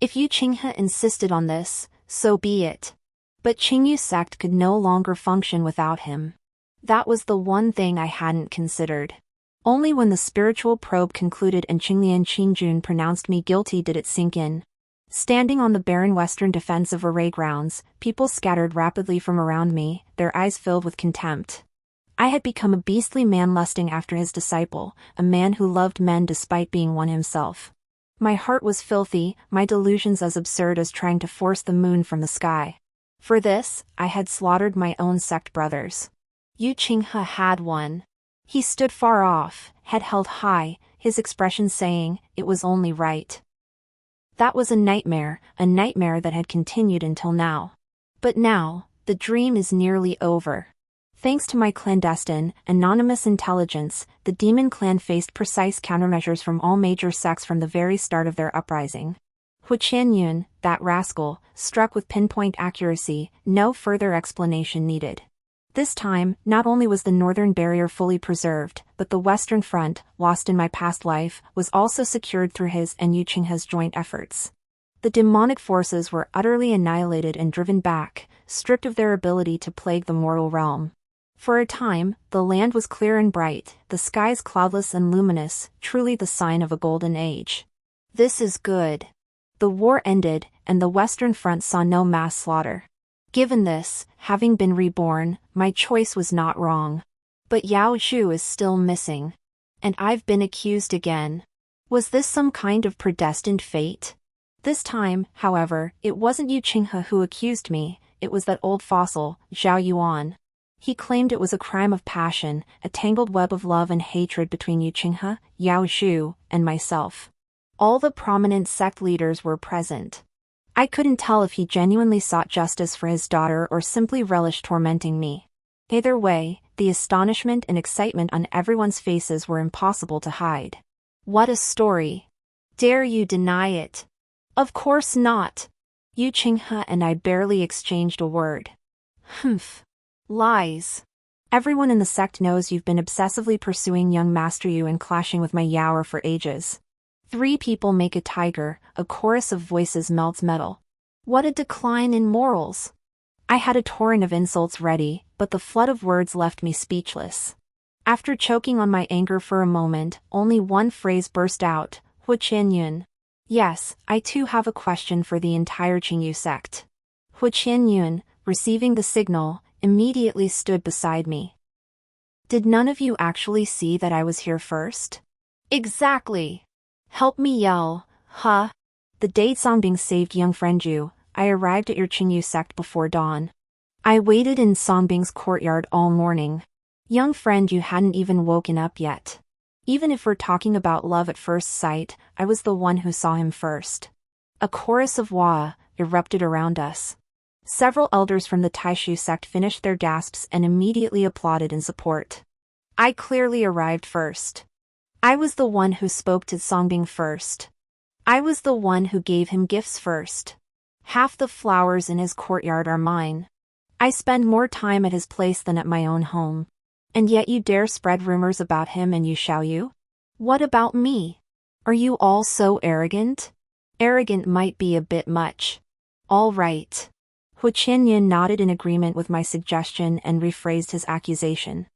If Yu Qinghe insisted on this, so be it. But Qingyu sect could no longer function without him. That was the one thing I hadn't considered. Only when the spiritual probe concluded and Qinglian Qingjun pronounced me guilty did it sink in. Standing on the barren western defensive array grounds, people scattered rapidly from around me, their eyes filled with contempt. I had become a beastly man lusting after his disciple, a man who loved men despite being one himself. My heart was filthy, my delusions as absurd as trying to force the moon from the sky. For this, I had slaughtered my own sect brothers. Yu Qinghe had won. He stood far off, head held high, his expression saying, it was only right. That was a nightmare that had continued until now. But now, the dream is nearly over. Thanks to my clandestine, anonymous intelligence, the demon clan faced precise countermeasures from all major sects from the very start of their uprising. Hu Qianyun, that rascal, struck with pinpoint accuracy, no further explanation needed. This time, not only was the northern barrier fully preserved, but the western front, lost in my past life, was also secured through his and Yu Qinghe's joint efforts. The demonic forces were utterly annihilated and driven back, stripped of their ability to plague the mortal realm. For a time, the land was clear and bright, the skies cloudless and luminous, truly the sign of a golden age. This is good. The war ended, and the western front saw no mass slaughter. Given this, having been reborn, my choice was not wrong. But Yao Zhu is still missing. And I've been accused again. Was this some kind of predestined fate? This time, however, it wasn't Yu Qinghe who accused me, it was that old fossil, Zhao Yuan. He claimed it was a crime of passion, a tangled web of love and hatred between Yu Qinghe, Yao Zhu, and myself. All the prominent sect leaders were present. I couldn't tell if he genuinely sought justice for his daughter or simply relished tormenting me. Either way, the astonishment and excitement on everyone's faces were impossible to hide. What a story! Dare you deny it? Of course not! Yu Qinghe and I barely exchanged a word. Humph. Lies. Everyone in the sect knows you've been obsessively pursuing young Master Yu and clashing with my Yaoer for ages. 3 people make a tiger, a chorus of voices melts metal. What a decline in morals! I had a torrent of insults ready, but the flood of words left me speechless. After choking on my anger for a moment, only one phrase burst out, Hu Qianyun. Yes, I too have a question for the entire Qingyu sect. Hu Qianyun, receiving the signal, immediately stood beside me. Did none of you actually see that I was here first? Exactly! Help me yell, huh? The day Songbing saved young friend Yu, I arrived at your Qingyu sect before dawn. I waited in Songbing's courtyard all morning. Young friend Yu hadn't even woken up yet. Even if we're talking about love at first sight, I was the one who saw him first. A chorus of wah erupted around us. Several elders from the Taishu sect finished their gasps and immediately applauded in support. I clearly arrived first. I was the one who spoke to Songbing first. I was the one who gave him gifts first. Half the flowers in his courtyard are mine. I spend more time at his place than at my own home. And yet you dare spread rumors about him and Yu Xiaoyu? What about me? Are you all so arrogant? Arrogant might be a bit much. All right. Hu Qianyun nodded in agreement with my suggestion and rephrased his accusation.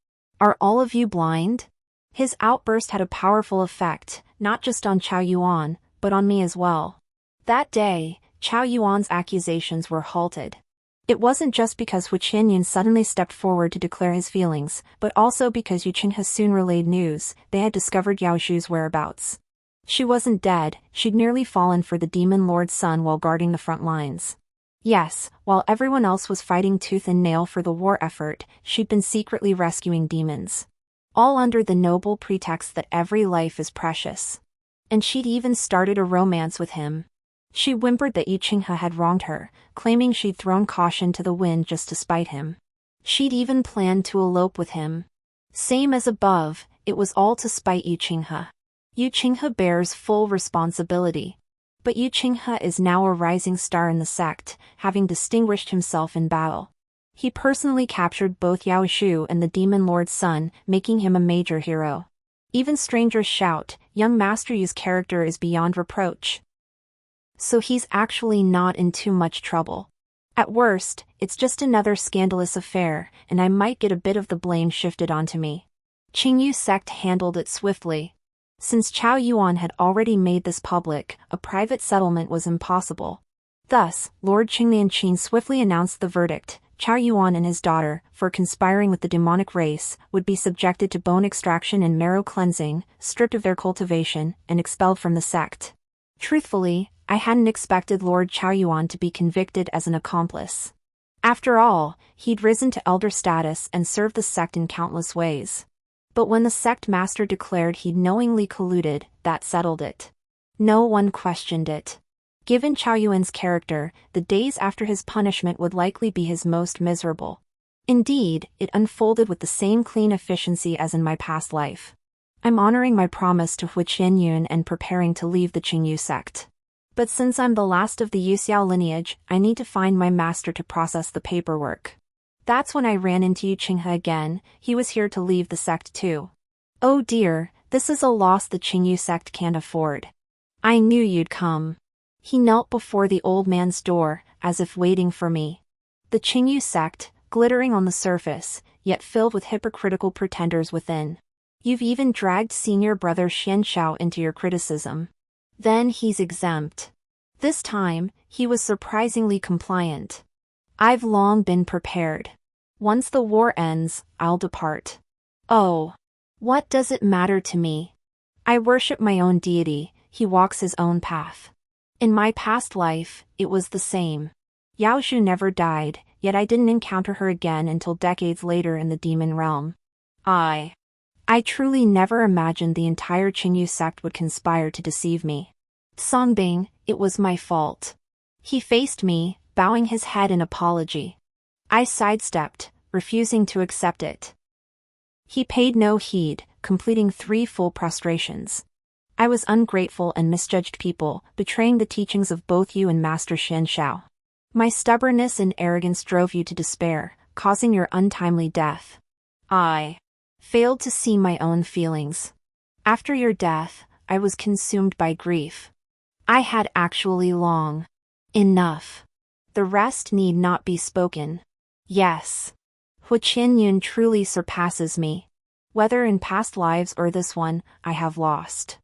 Are all of you blind? His outburst had a powerful effect, not just on Chao Yuan, but on me as well. That day, Chao Yuan's accusations were halted. It wasn't just because Hu Qianyun suddenly stepped forward to declare his feelings, but also because Yu Qinghe soon relayed news they had discovered Yao Zhu's whereabouts. She wasn't dead, she'd merely fallen for the demon lord's son while guarding the front lines. Yes, while everyone else was fighting tooth and nail for the war effort, she'd been secretly rescuing demons. All under the noble pretext that every life is precious. And she'd even started a romance with him. She whimpered that Yu Qinghe had wronged her, claiming she'd thrown caution to the wind just to spite him. She'd even planned to elope with him. Same as above, it was all to spite Yu Qinghe. Yu Qinghe bears full responsibility. But Yu Qinghe is now a rising star in the sect, having distinguished himself in battle. He personally captured both Yao Zhu and the demon lord's son, making him a major hero. Even strangers shout, young Master Yu's character is beyond reproach. So he's actually not in too much trouble. At worst, it's just another scandalous affair, and I might get a bit of the blame shifted onto me. Qingyu sect handled it swiftly. Since Chao Yuan had already made this public, a private settlement was impossible. Thus, Lord Qingnianqin swiftly announced the verdict: Chao Yuan and his daughter, for conspiring with the demonic race, would be subjected to bone extraction and marrow cleansing, stripped of their cultivation, and expelled from the sect. Truthfully, I hadn't expected Lord Chao Yuan to be convicted as an accomplice. After all, he'd risen to elder status and served the sect in countless ways. But when the sect master declared he'd knowingly colluded, that settled it. No one questioned it. Given Chao Yuan's character, the days after his punishment would likely be his most miserable. Indeed, it unfolded with the same clean efficiency as in my past life. I'm honoring my promise to Hu Qianyun and preparing to leave the Qingyu sect. But since I'm the last of the Yuxiao lineage, I need to find my master to process the paperwork. That's when I ran into Yu Qinghe again. He was here to leave the sect too. Oh dear, this is a loss the Qingyu sect can't afford. I knew you'd come. He knelt before the old man's door, as if waiting for me. The Qingyu sect, glittering on the surface, yet filled with hypocritical pretenders within. You've even dragged senior brother Xian Shao into your criticism. Then he's exempt. This time, he was surprisingly compliant. I've long been prepared. Once the war ends, I'll depart. Oh. What does it matter to me? I worship my own deity, he walks his own path. In my past life, it was the same. Yao Zhu never died, yet I didn't encounter her again until decades later in the demon realm. I truly never imagined the entire Qinghe sect would conspire to deceive me. Songbing, it was my fault. He faced me, bowing his head in apology. I sidestepped, refusing to accept it. He paid no heed, completing 3 full prostrations. I was ungrateful and misjudged people, betraying the teachings of both you and Master Xian Shao. My stubbornness and arrogance drove you to despair, causing your untimely death. I failed to see my own feelings. After your death, I was consumed by grief. I had actually long enough. The rest need not be spoken. Yes. Hu Qianyun truly surpasses me. Whether in past lives or this one, I have lost.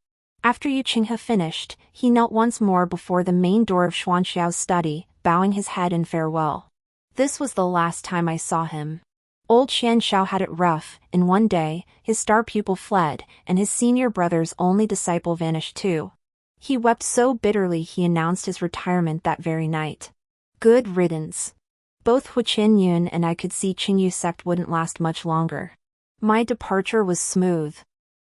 After Yu Qinghe finished, he knelt once more before the main door of Xuanxiao's study, bowing his head in farewell. This was the last time I saw him. Old Xian Shao had it rough, and one day, his star pupil fled, and his senior brother's only disciple vanished too. He wept so bitterly he announced his retirement that very night. Good riddance. Both Hu Qianyun and I could see Qinghe sect wouldn't last much longer. My departure was smooth.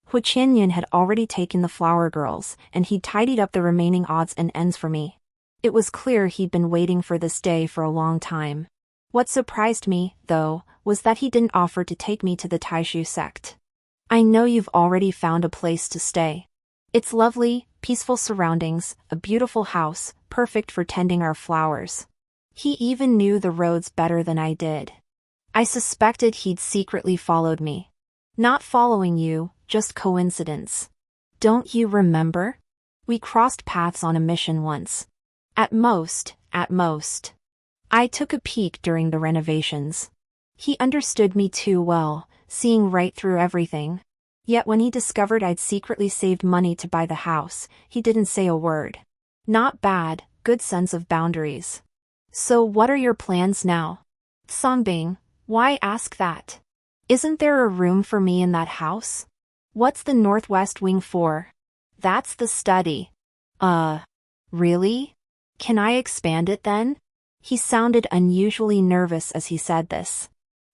Hu Qianyun had already taken the flower girls, and he'd tidied up the remaining odds and ends for me. It was clear he'd been waiting for this day for a long time. What surprised me, though, was that he didn't offer to take me to the Taishu sect. I know you've already found a place to stay. It's lovely, peaceful surroundings, a beautiful house, perfect for tending our flowers. He even knew the roads better than I did. I suspected he'd secretly followed me. Not following you, just coincidence. Don't you remember? We crossed paths on a mission once. At most. I took a peek during the renovations. He understood me too well, seeing right through everything. Yet when he discovered I'd secretly saved money to buy the house, he didn't say a word. Not bad, good sense of boundaries. So what are your plans now? Songbing, why ask that? Isn't there a room for me in that house? What's the northwest wing for? That's the study. Really? Can I expand it then? He sounded unusually nervous as he said this.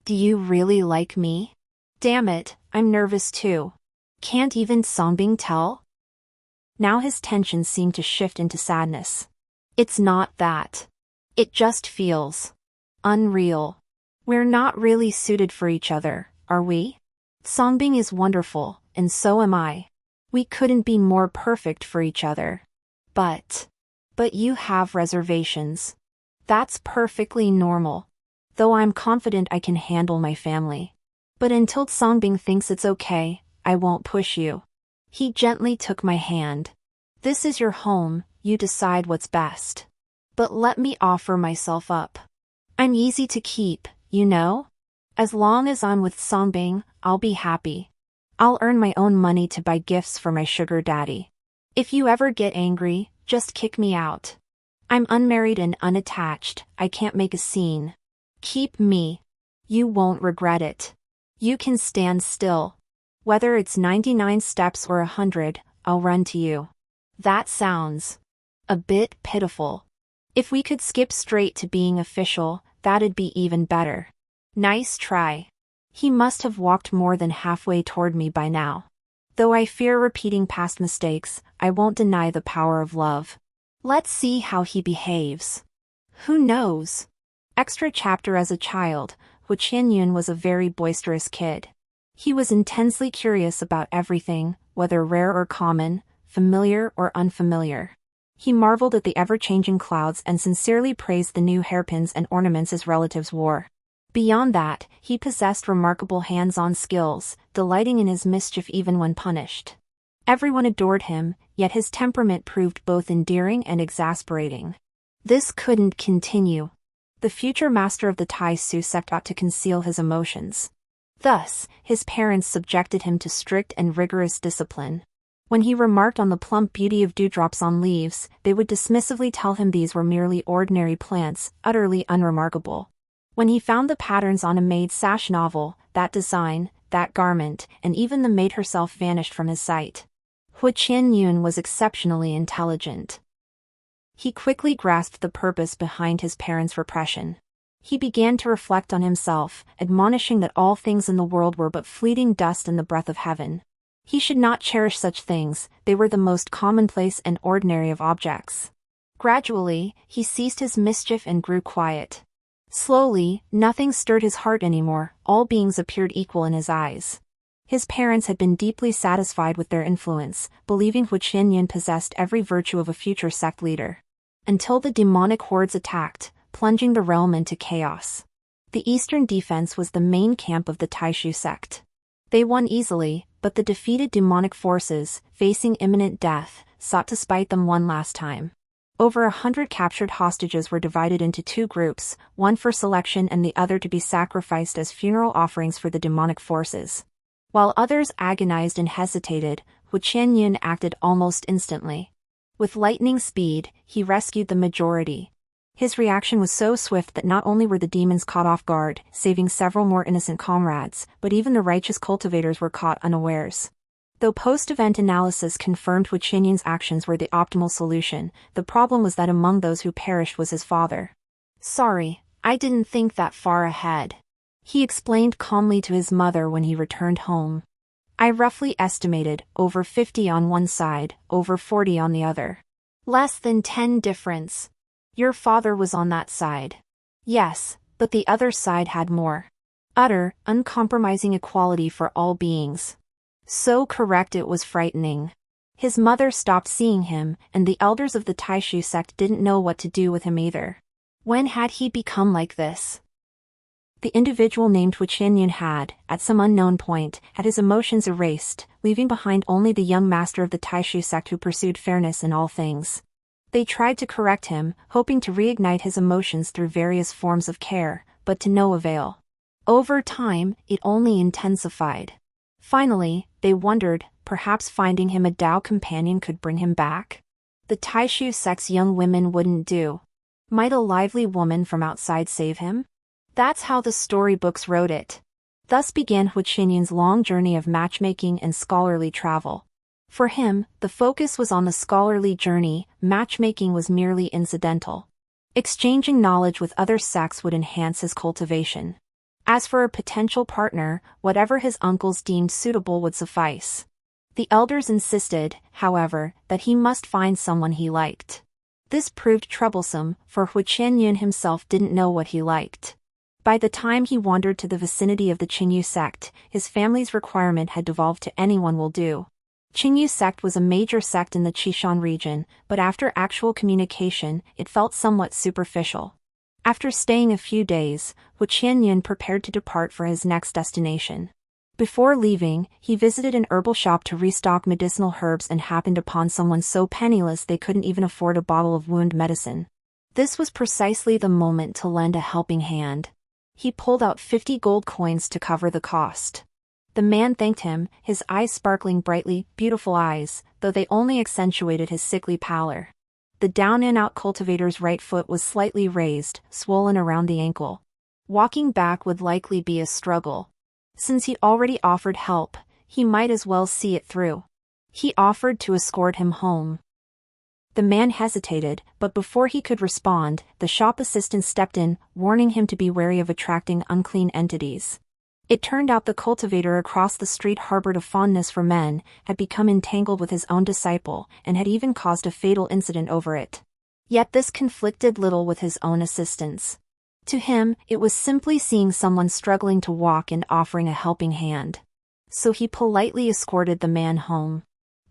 Do you really like me? Damn it, I'm nervous too. Can't even Songbing tell? Now his tension seemed to shift into sadness. It's not that. It just feels unreal. We're not really suited for each other, are we? Songbing is wonderful, and so am I. We couldn't be more perfect for each other. But you have reservations. That's perfectly normal. Though I'm confident I can handle my family. But until Songbing thinks it's okay, I won't push you. He gently took my hand. This is your home, you decide what's best. But let me offer myself up. I'm easy to keep, you know? As long as I'm with Songbing, I'll be happy. I'll earn my own money to buy gifts for my sugar daddy. If you ever get angry, just kick me out. I'm unmarried and unattached, I can't make a scene. Keep me. You won't regret it. You can stand still. Whether it's 99 steps or 100, I'll run to you. That sounds a bit pitiful. If we could skip straight to being official, that'd be even better. Nice try. He must have walked more than halfway toward me by now. Though I fear repeating past mistakes, I won't deny the power of love. Let's see how he behaves. Who knows? Extra chapter. As a child, Hu Qianyun was a very boisterous kid. He was intensely curious about everything, whether rare or common, familiar or unfamiliar. He marveled at the ever-changing clouds and sincerely praised the new hairpins and ornaments his relatives wore. Beyond that, he possessed remarkable hands-on skills, delighting in his mischief even when punished. Everyone adored him, yet his temperament proved both endearing and exasperating. This couldn't continue. The future master of the Taishu sect ought to conceal his emotions. Thus, his parents subjected him to strict and rigorous discipline. When he remarked on the plump beauty of dewdrops on leaves, they would dismissively tell him these were merely ordinary plants, utterly unremarkable. When he found the patterns on a maid's sash novel, that design, that garment, and even the maid herself vanished from his sight. Hu Qianyun was exceptionally intelligent. He quickly grasped the purpose behind his parents' repression. He began to reflect on himself, admonishing that all things in the world were but fleeting dust and the breath of heaven. He should not cherish such things, they were the most commonplace and ordinary of objects. Gradually, he ceased his mischief and grew quiet. Slowly, nothing stirred his heart anymore, all beings appeared equal in his eyes. His parents had been deeply satisfied with their influence, believing Yu Qinghe possessed every virtue of a future sect leader. Until the demonic hordes attacked, plunging the realm into chaos. The eastern defense was the main camp of the Taishu sect. They won easily, but the defeated demonic forces, facing imminent death, sought to spite them one last time. Over 100 captured hostages were divided into two groups, one for selection and the other to be sacrificed as funeral offerings for the demonic forces. While others agonized and hesitated, Yu Qinghe acted almost instantly. With lightning speed, he rescued the majority. His reaction was so swift that not only were the demons caught off guard, saving several more innocent comrades, but even the righteous cultivators were caught unawares. Though post-event analysis confirmed Yu Qinghe's actions were the optimal solution, the problem was that among those who perished was his father. "Sorry, I didn't think that far ahead," he explained calmly to his mother when he returned home. "I roughly estimated, over 50 on one side, over 40 on the other. Less than 10 difference. Your father was on that side." "Yes, but the other side had more. Utter, uncompromising equality for all beings." So correct it was frightening. His mother stopped seeing him, and the elders of the Taishu sect didn't know what to do with him either. When had he become like this? The individual named Yu Qinghe had, at some unknown point, had his emotions erased, leaving behind only the young master of the Taishu sect who pursued fairness in all things. They tried to correct him, hoping to reignite his emotions through various forms of care, but to no avail. Over time, it only intensified. Finally, they wondered, perhaps finding him a Tao companion could bring him back? The Taishu sect's young women wouldn't do. Might a lively woman from outside save him? That's how the storybooks wrote it. Thus began Yu Qinghe's long journey of matchmaking and scholarly travel. For him, the focus was on the scholarly journey, matchmaking was merely incidental. Exchanging knowledge with other sects would enhance his cultivation. As for a potential partner, whatever his uncles deemed suitable would suffice. The elders insisted, however, that he must find someone he liked. This proved troublesome, for Yu Qinghe himself didn't know what he liked. By the time he wandered to the vicinity of the Qinghe sect, his family's requirement had devolved to anyone will do. Qinghe sect was a major sect in the Qishan region, but after actual communication, it felt somewhat superficial. After staying a few days, Yu Qinghe prepared to depart for his next destination. Before leaving, he visited an herbal shop to restock medicinal herbs and happened upon someone so penniless they couldn't even afford a bottle of wound medicine. This was precisely the moment to lend a helping hand. He pulled out 50 gold coins to cover the cost. The man thanked him, his eyes sparkling brightly, beautiful eyes, though they only accentuated his sickly pallor. The down-and-out cultivator's right foot was slightly raised, swollen around the ankle. Walking back would likely be a struggle. Since he already offered help, he might as well see it through. He offered to escort him home. The man hesitated, but before he could respond, the shop assistant stepped in, warning him to be wary of attracting unclean entities. It turned out the cultivator across the street harbored a fondness for men, had become entangled with his own disciple, and had even caused a fatal incident over it. Yet this conflicted little with his own assistance. To him, it was simply seeing someone struggling to walk and offering a helping hand. So he politely escorted the man home.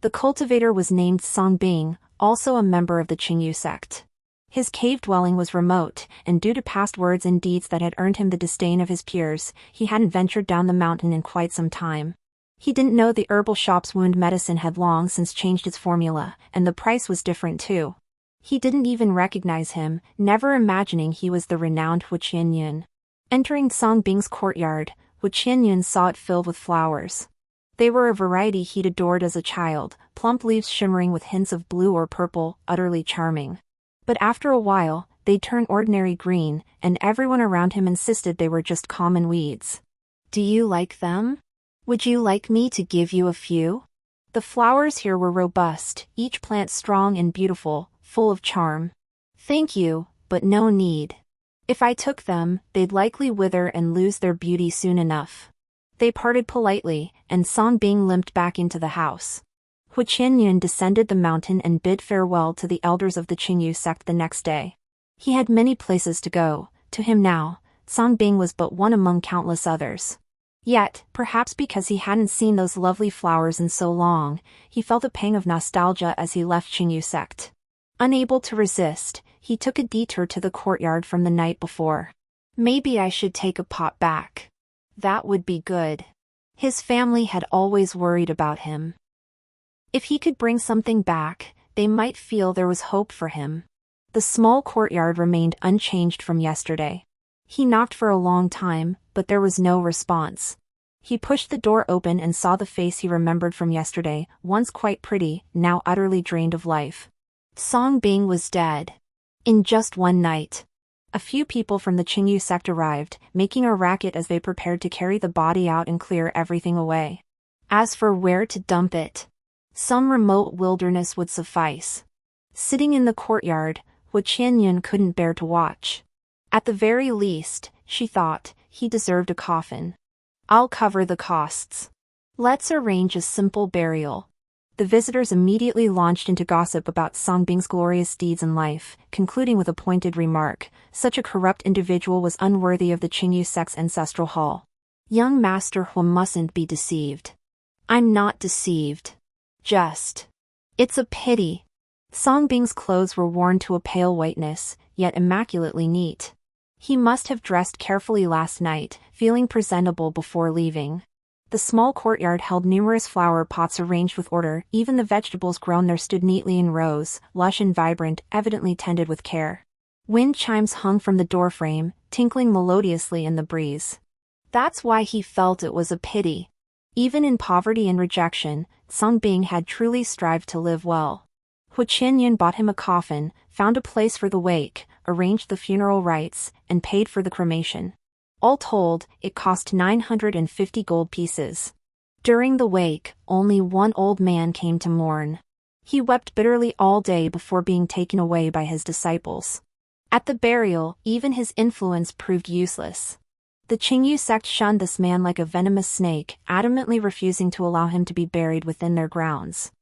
The cultivator was named Songbing, also a member of the Qinghe sect. His cave dwelling was remote, and due to past words and deeds that had earned him the disdain of his peers, he hadn't ventured down the mountain in quite some time. He didn't know the herbal shop's wound medicine had long since changed its formula, and the price was different too. He didn't even recognize him, never imagining he was the renowned Yu Qinghe. Entering Songbing's courtyard, Yu Qinghe saw it filled with flowers. They were a variety he'd adored as a child, plump leaves shimmering with hints of blue or purple, utterly charming. But after a while, they'd turn ordinary green, and everyone around him insisted they were just common weeds. "Do you like them? Would you like me to give you a few?" The flowers here were robust, each plant strong and beautiful, full of charm. "Thank you, but no need." If I took them, they'd likely wither and lose their beauty soon enough. They parted politely, and Song Bing limped back into the house. Hu Qianyun descended the mountain and bid farewell to the elders of the Qingyu sect the next day. He had many places to go. To him now, Song Bing was but one among countless others. Yet, perhaps because he hadn't seen those lovely flowers in so long, he felt a pang of nostalgia as he left Qingyu sect. Unable to resist, he took a detour to the courtyard from the night before. Maybe I should take a pot back. That would be good. His family had always worried about him. If he could bring something back, they might feel there was hope for him. The small courtyard remained unchanged from yesterday. He knocked for a long time, but there was no response. He pushed the door open and saw the face he remembered from yesterday, once quite pretty, now utterly drained of life. Song Bing was dead. In just one night. A few people from the Qingyu sect arrived, making a racket as they prepared to carry the body out and clear everything away. As for where to dump it, some remote wilderness would suffice. Sitting in the courtyard, Hu Qianyun couldn't bear to watch. At the very least, she thought, he deserved a coffin. I'll cover the costs. Let's arrange a simple burial. The visitors immediately launched into gossip about Song Bing's glorious deeds in life, concluding with a pointed remark: such a corrupt individual was unworthy of the Qingyu sect's ancestral hall. Young Master Hu mustn't be deceived. I'm not deceived. It's a pity. Song Bing's clothes were worn to a pale whiteness, yet immaculately neat. He must have dressed carefully last night, feeling presentable before leaving. The small courtyard held numerous flower pots arranged with order. Even the vegetables grown there stood neatly in rows, lush and vibrant, evidently tended with care. Wind chimes hung from the doorframe, tinkling melodiously in the breeze. That's why he felt it was a pity. Even in poverty and rejection, Song Bing had truly strived to live well. Hu Qianyun bought him a coffin, found a place for the wake, arranged the funeral rites, and paid for the cremation. All told, it cost 950 gold pieces. During the wake, only one old man came to mourn. He wept bitterly all day before being taken away by his disciples. At the burial, even his influence proved useless. The Qingyu sect shunned this man like a venomous snake, adamantly refusing to allow him to be buried within their grounds.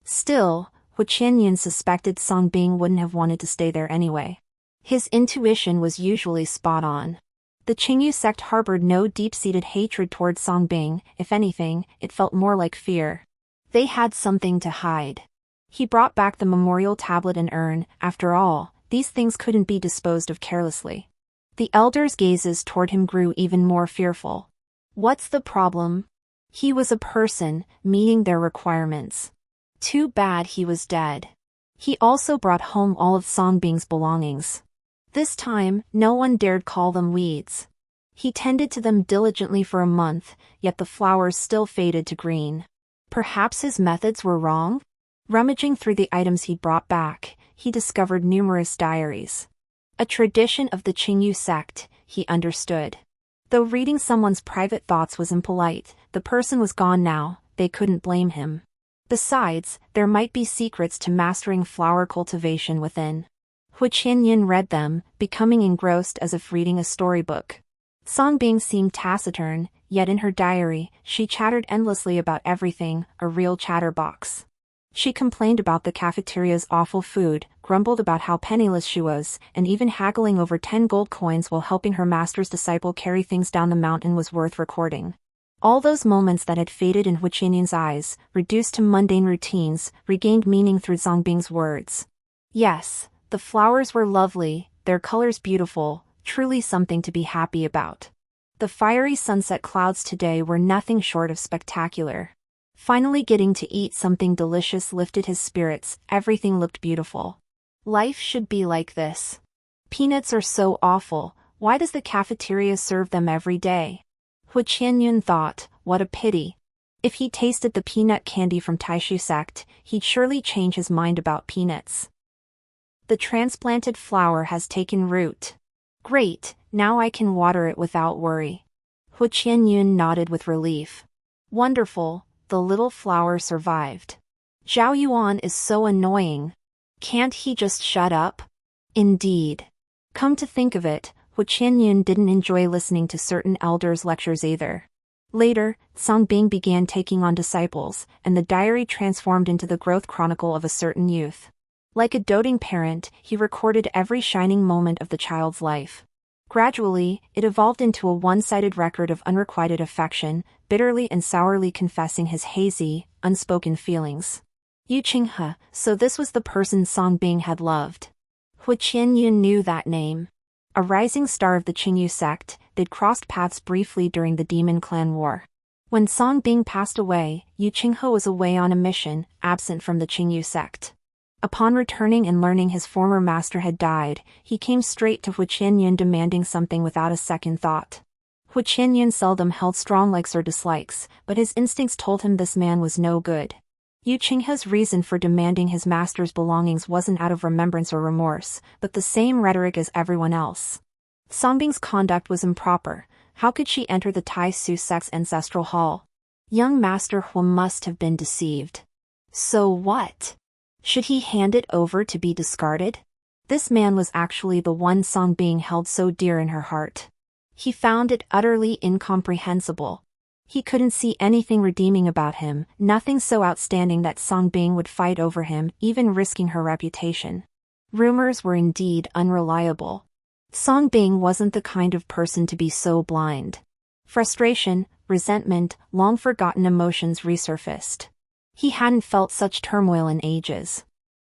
Still, Hu Qianyun suspected Song Bing wouldn't have wanted to stay there anyway. His intuition was usually spot on. The Qingyu sect harbored no deep-seated hatred toward Song Bing. If anything, it felt more like fear. They had something to hide. He brought back the memorial tablet and urn. After all, these things couldn't be disposed of carelessly. The elders' gazes toward him grew even more fearful. What's the problem? He was a person, meeting their requirements. Too bad he was dead. He also brought home all of Song Bing's belongings. This time, no one dared call them weeds. He tended to them diligently for a month, yet the flowers still faded to green. Perhaps his methods were wrong? Rummaging through the items he'd brought back, he discovered numerous diaries. A tradition of the Qingyu sect, he understood. Though reading someone's private thoughts was impolite, the person was gone now, they couldn't blame him. Besides, there might be secrets to mastering flower cultivation within. Hu Qianyun read them, becoming engrossed as if reading a storybook. Song Bing seemed taciturn, yet in her diary, she chattered endlessly about everything, a real chatterbox. She complained about the cafeteria's awful food, grumbled about how penniless she was, and even haggling over 10 gold coins while helping her master's disciple carry things down the mountain was worth recording. All those moments that had faded in Hu Qianyun's eyes, reduced to mundane routines, regained meaning through Song Bing's words. Yes, the flowers were lovely, their colors beautiful, truly something to be happy about. The fiery sunset clouds today were nothing short of spectacular. Finally getting to eat something delicious lifted his spirits, everything looked beautiful. Life should be like this. Peanuts are so awful, why does the cafeteria serve them every day? Hu Qianyun thought, what a pity. If he tasted the peanut candy from Taishu sect, he'd surely change his mind about peanuts. The transplanted flower has taken root. Great, now I can water it without worry. Hu Qianyun nodded with relief. Wonderful, the little flower survived. Zhao Yuan is so annoying. Can't he just shut up? Indeed. Come to think of it, Hu Qianyun didn't enjoy listening to certain elders' lectures either. Later, Songbing began taking on disciples, and the diary transformed into the growth chronicle of a certain youth. Like a doting parent, he recorded every shining moment of the child's life. Gradually, it evolved into a one-sided record of unrequited affection, bitterly and sourly confessing his hazy, unspoken feelings. Yu Qinghe, so this was the person Songbing had loved. Hu Qianyun knew that name. A rising star of the Qingyu sect, they'd crossed paths briefly during the Demon Clan War. When Songbing passed away, Yu Qinghe was away on a mission, absent from the Qingyu sect. Upon returning and learning his former master had died, he came straight to Hu Qianyun demanding something without a second thought. Hu Qianyun seldom held strong likes or dislikes, but his instincts told him this man was no good. Yu Qinghe's reason for demanding his master's belongings wasn't out of remembrance or remorse, but the same rhetoric as everyone else. Songbing's conduct was improper. How could she enter the Tai Su sect's ancestral hall? Young Master Hu must have been deceived. So what? Should he hand it over to be discarded? This man was actually the one Songbing held so dear in her heart. He found it utterly incomprehensible. He couldn't see anything redeeming about him, nothing so outstanding that Songbing would fight over him, even risking her reputation. Rumors were indeed unreliable. Songbing wasn't the kind of person to be so blind. Frustration, resentment, long-forgotten emotions resurfaced. He hadn't felt such turmoil in ages.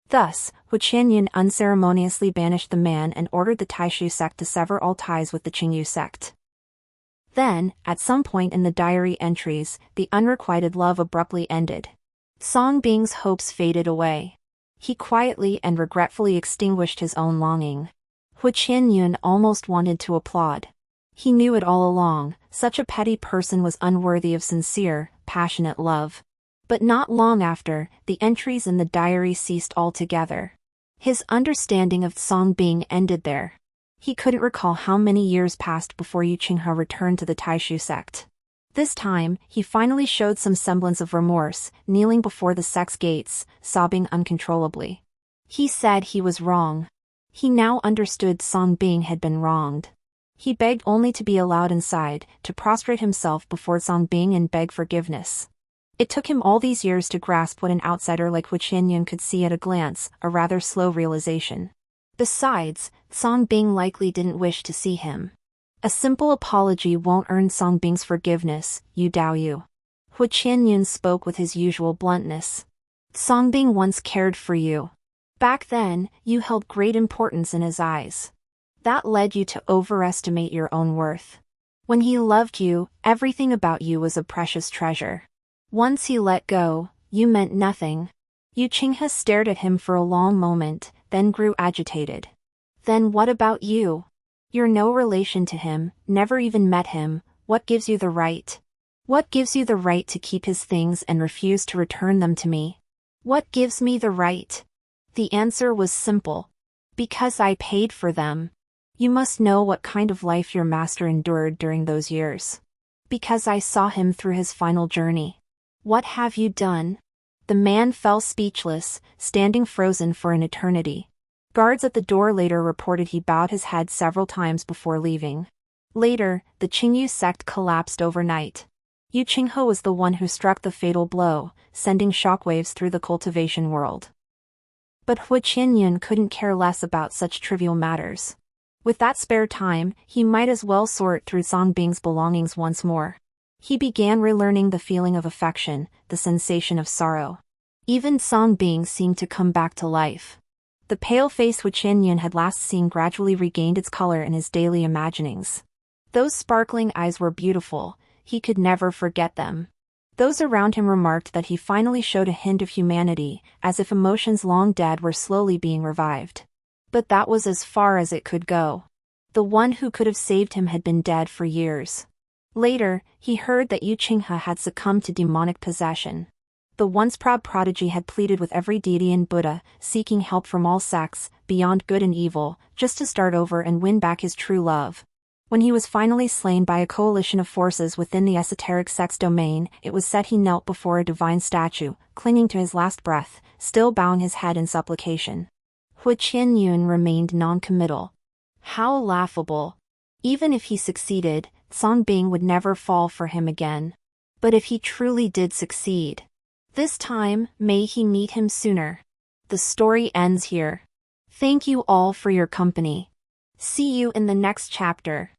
Thus, Hu Qianyun unceremoniously banished the man and ordered the Taishu sect to sever all ties with the Qingyu sect. Then, at some point in the diary entries, the unrequited love abruptly ended. Songbing's hopes faded away. He quietly and regretfully extinguished his own longing. Hu Qianyun almost wanted to applaud. He knew it all along, such a petty person was unworthy of sincere, passionate love. But not long after, the entries in the diary ceased altogether. His understanding of Songbing ended there. He couldn't recall how many years passed before Yu Qinghe returned to the Taishu sect. This time, he finally showed some semblance of remorse, kneeling before the sect's gates, sobbing uncontrollably. He said he was wrong. He now understood Songbing had been wronged. He begged only to be allowed inside, to prostrate himself before Songbing and beg forgiveness. It took him all these years to grasp what an outsider like Hu Qianyun could see at a glance, a rather slow realization. Besides, Songbing likely didn't wish to see him. A simple apology won't earn Songbing's forgiveness, Yu Daoyu. Hu Qianyun spoke with his usual bluntness. Songbing once cared for you. Back then, you held great importance in his eyes. That led you to overestimate your own worth. When he loved you, everything about you was a precious treasure. Once he let go, you meant nothing. Yu Qinghe stared at him for a long moment, then grew agitated. Then what about you? You're no relation to him, never even met him. What gives you the right? What gives you the right to keep his things and refuse to return them to me? What gives me the right? The answer was simple. Because I paid for them. You must know what kind of life your master endured during those years. Because I saw him through his final journey. What have you done? The man fell speechless, standing frozen for an eternity. Guards at the door later reported he bowed his head several times before leaving. Later, the Qingyu sect collapsed overnight. Yu Qinghe was the one who struck the fatal blow, sending shockwaves through the cultivation world. But Hu Qianyun couldn't care less about such trivial matters. With that spare time, he might as well sort through Songbing's belongings once more. He began relearning the feeling of affection, the sensation of sorrow. Even Songbing seemed to come back to life. The pale face Hu Qianyun had last seen gradually regained its color in his daily imaginings. Those sparkling eyes were beautiful, he could never forget them. Those around him remarked that he finally showed a hint of humanity, as if emotions long dead were slowly being revived. But that was as far as it could go. The one who could have saved him had been dead for years. Later, he heard that Yu Qinghe had succumbed to demonic possession. The once proud prodigy had pleaded with every deity and Buddha, seeking help from all sects, beyond good and evil, just to start over and win back his true love. When he was finally slain by a coalition of forces within the esoteric sect's domain, it was said he knelt before a divine statue, clinging to his last breath, still bowing his head in supplication. Hu Qianyun remained non-committal. How laughable. Even if he succeeded, Songbing would never fall for him again. But if he truly did succeed, this time, may he meet him sooner. The story ends here. Thank you all for your company. See you in the next chapter.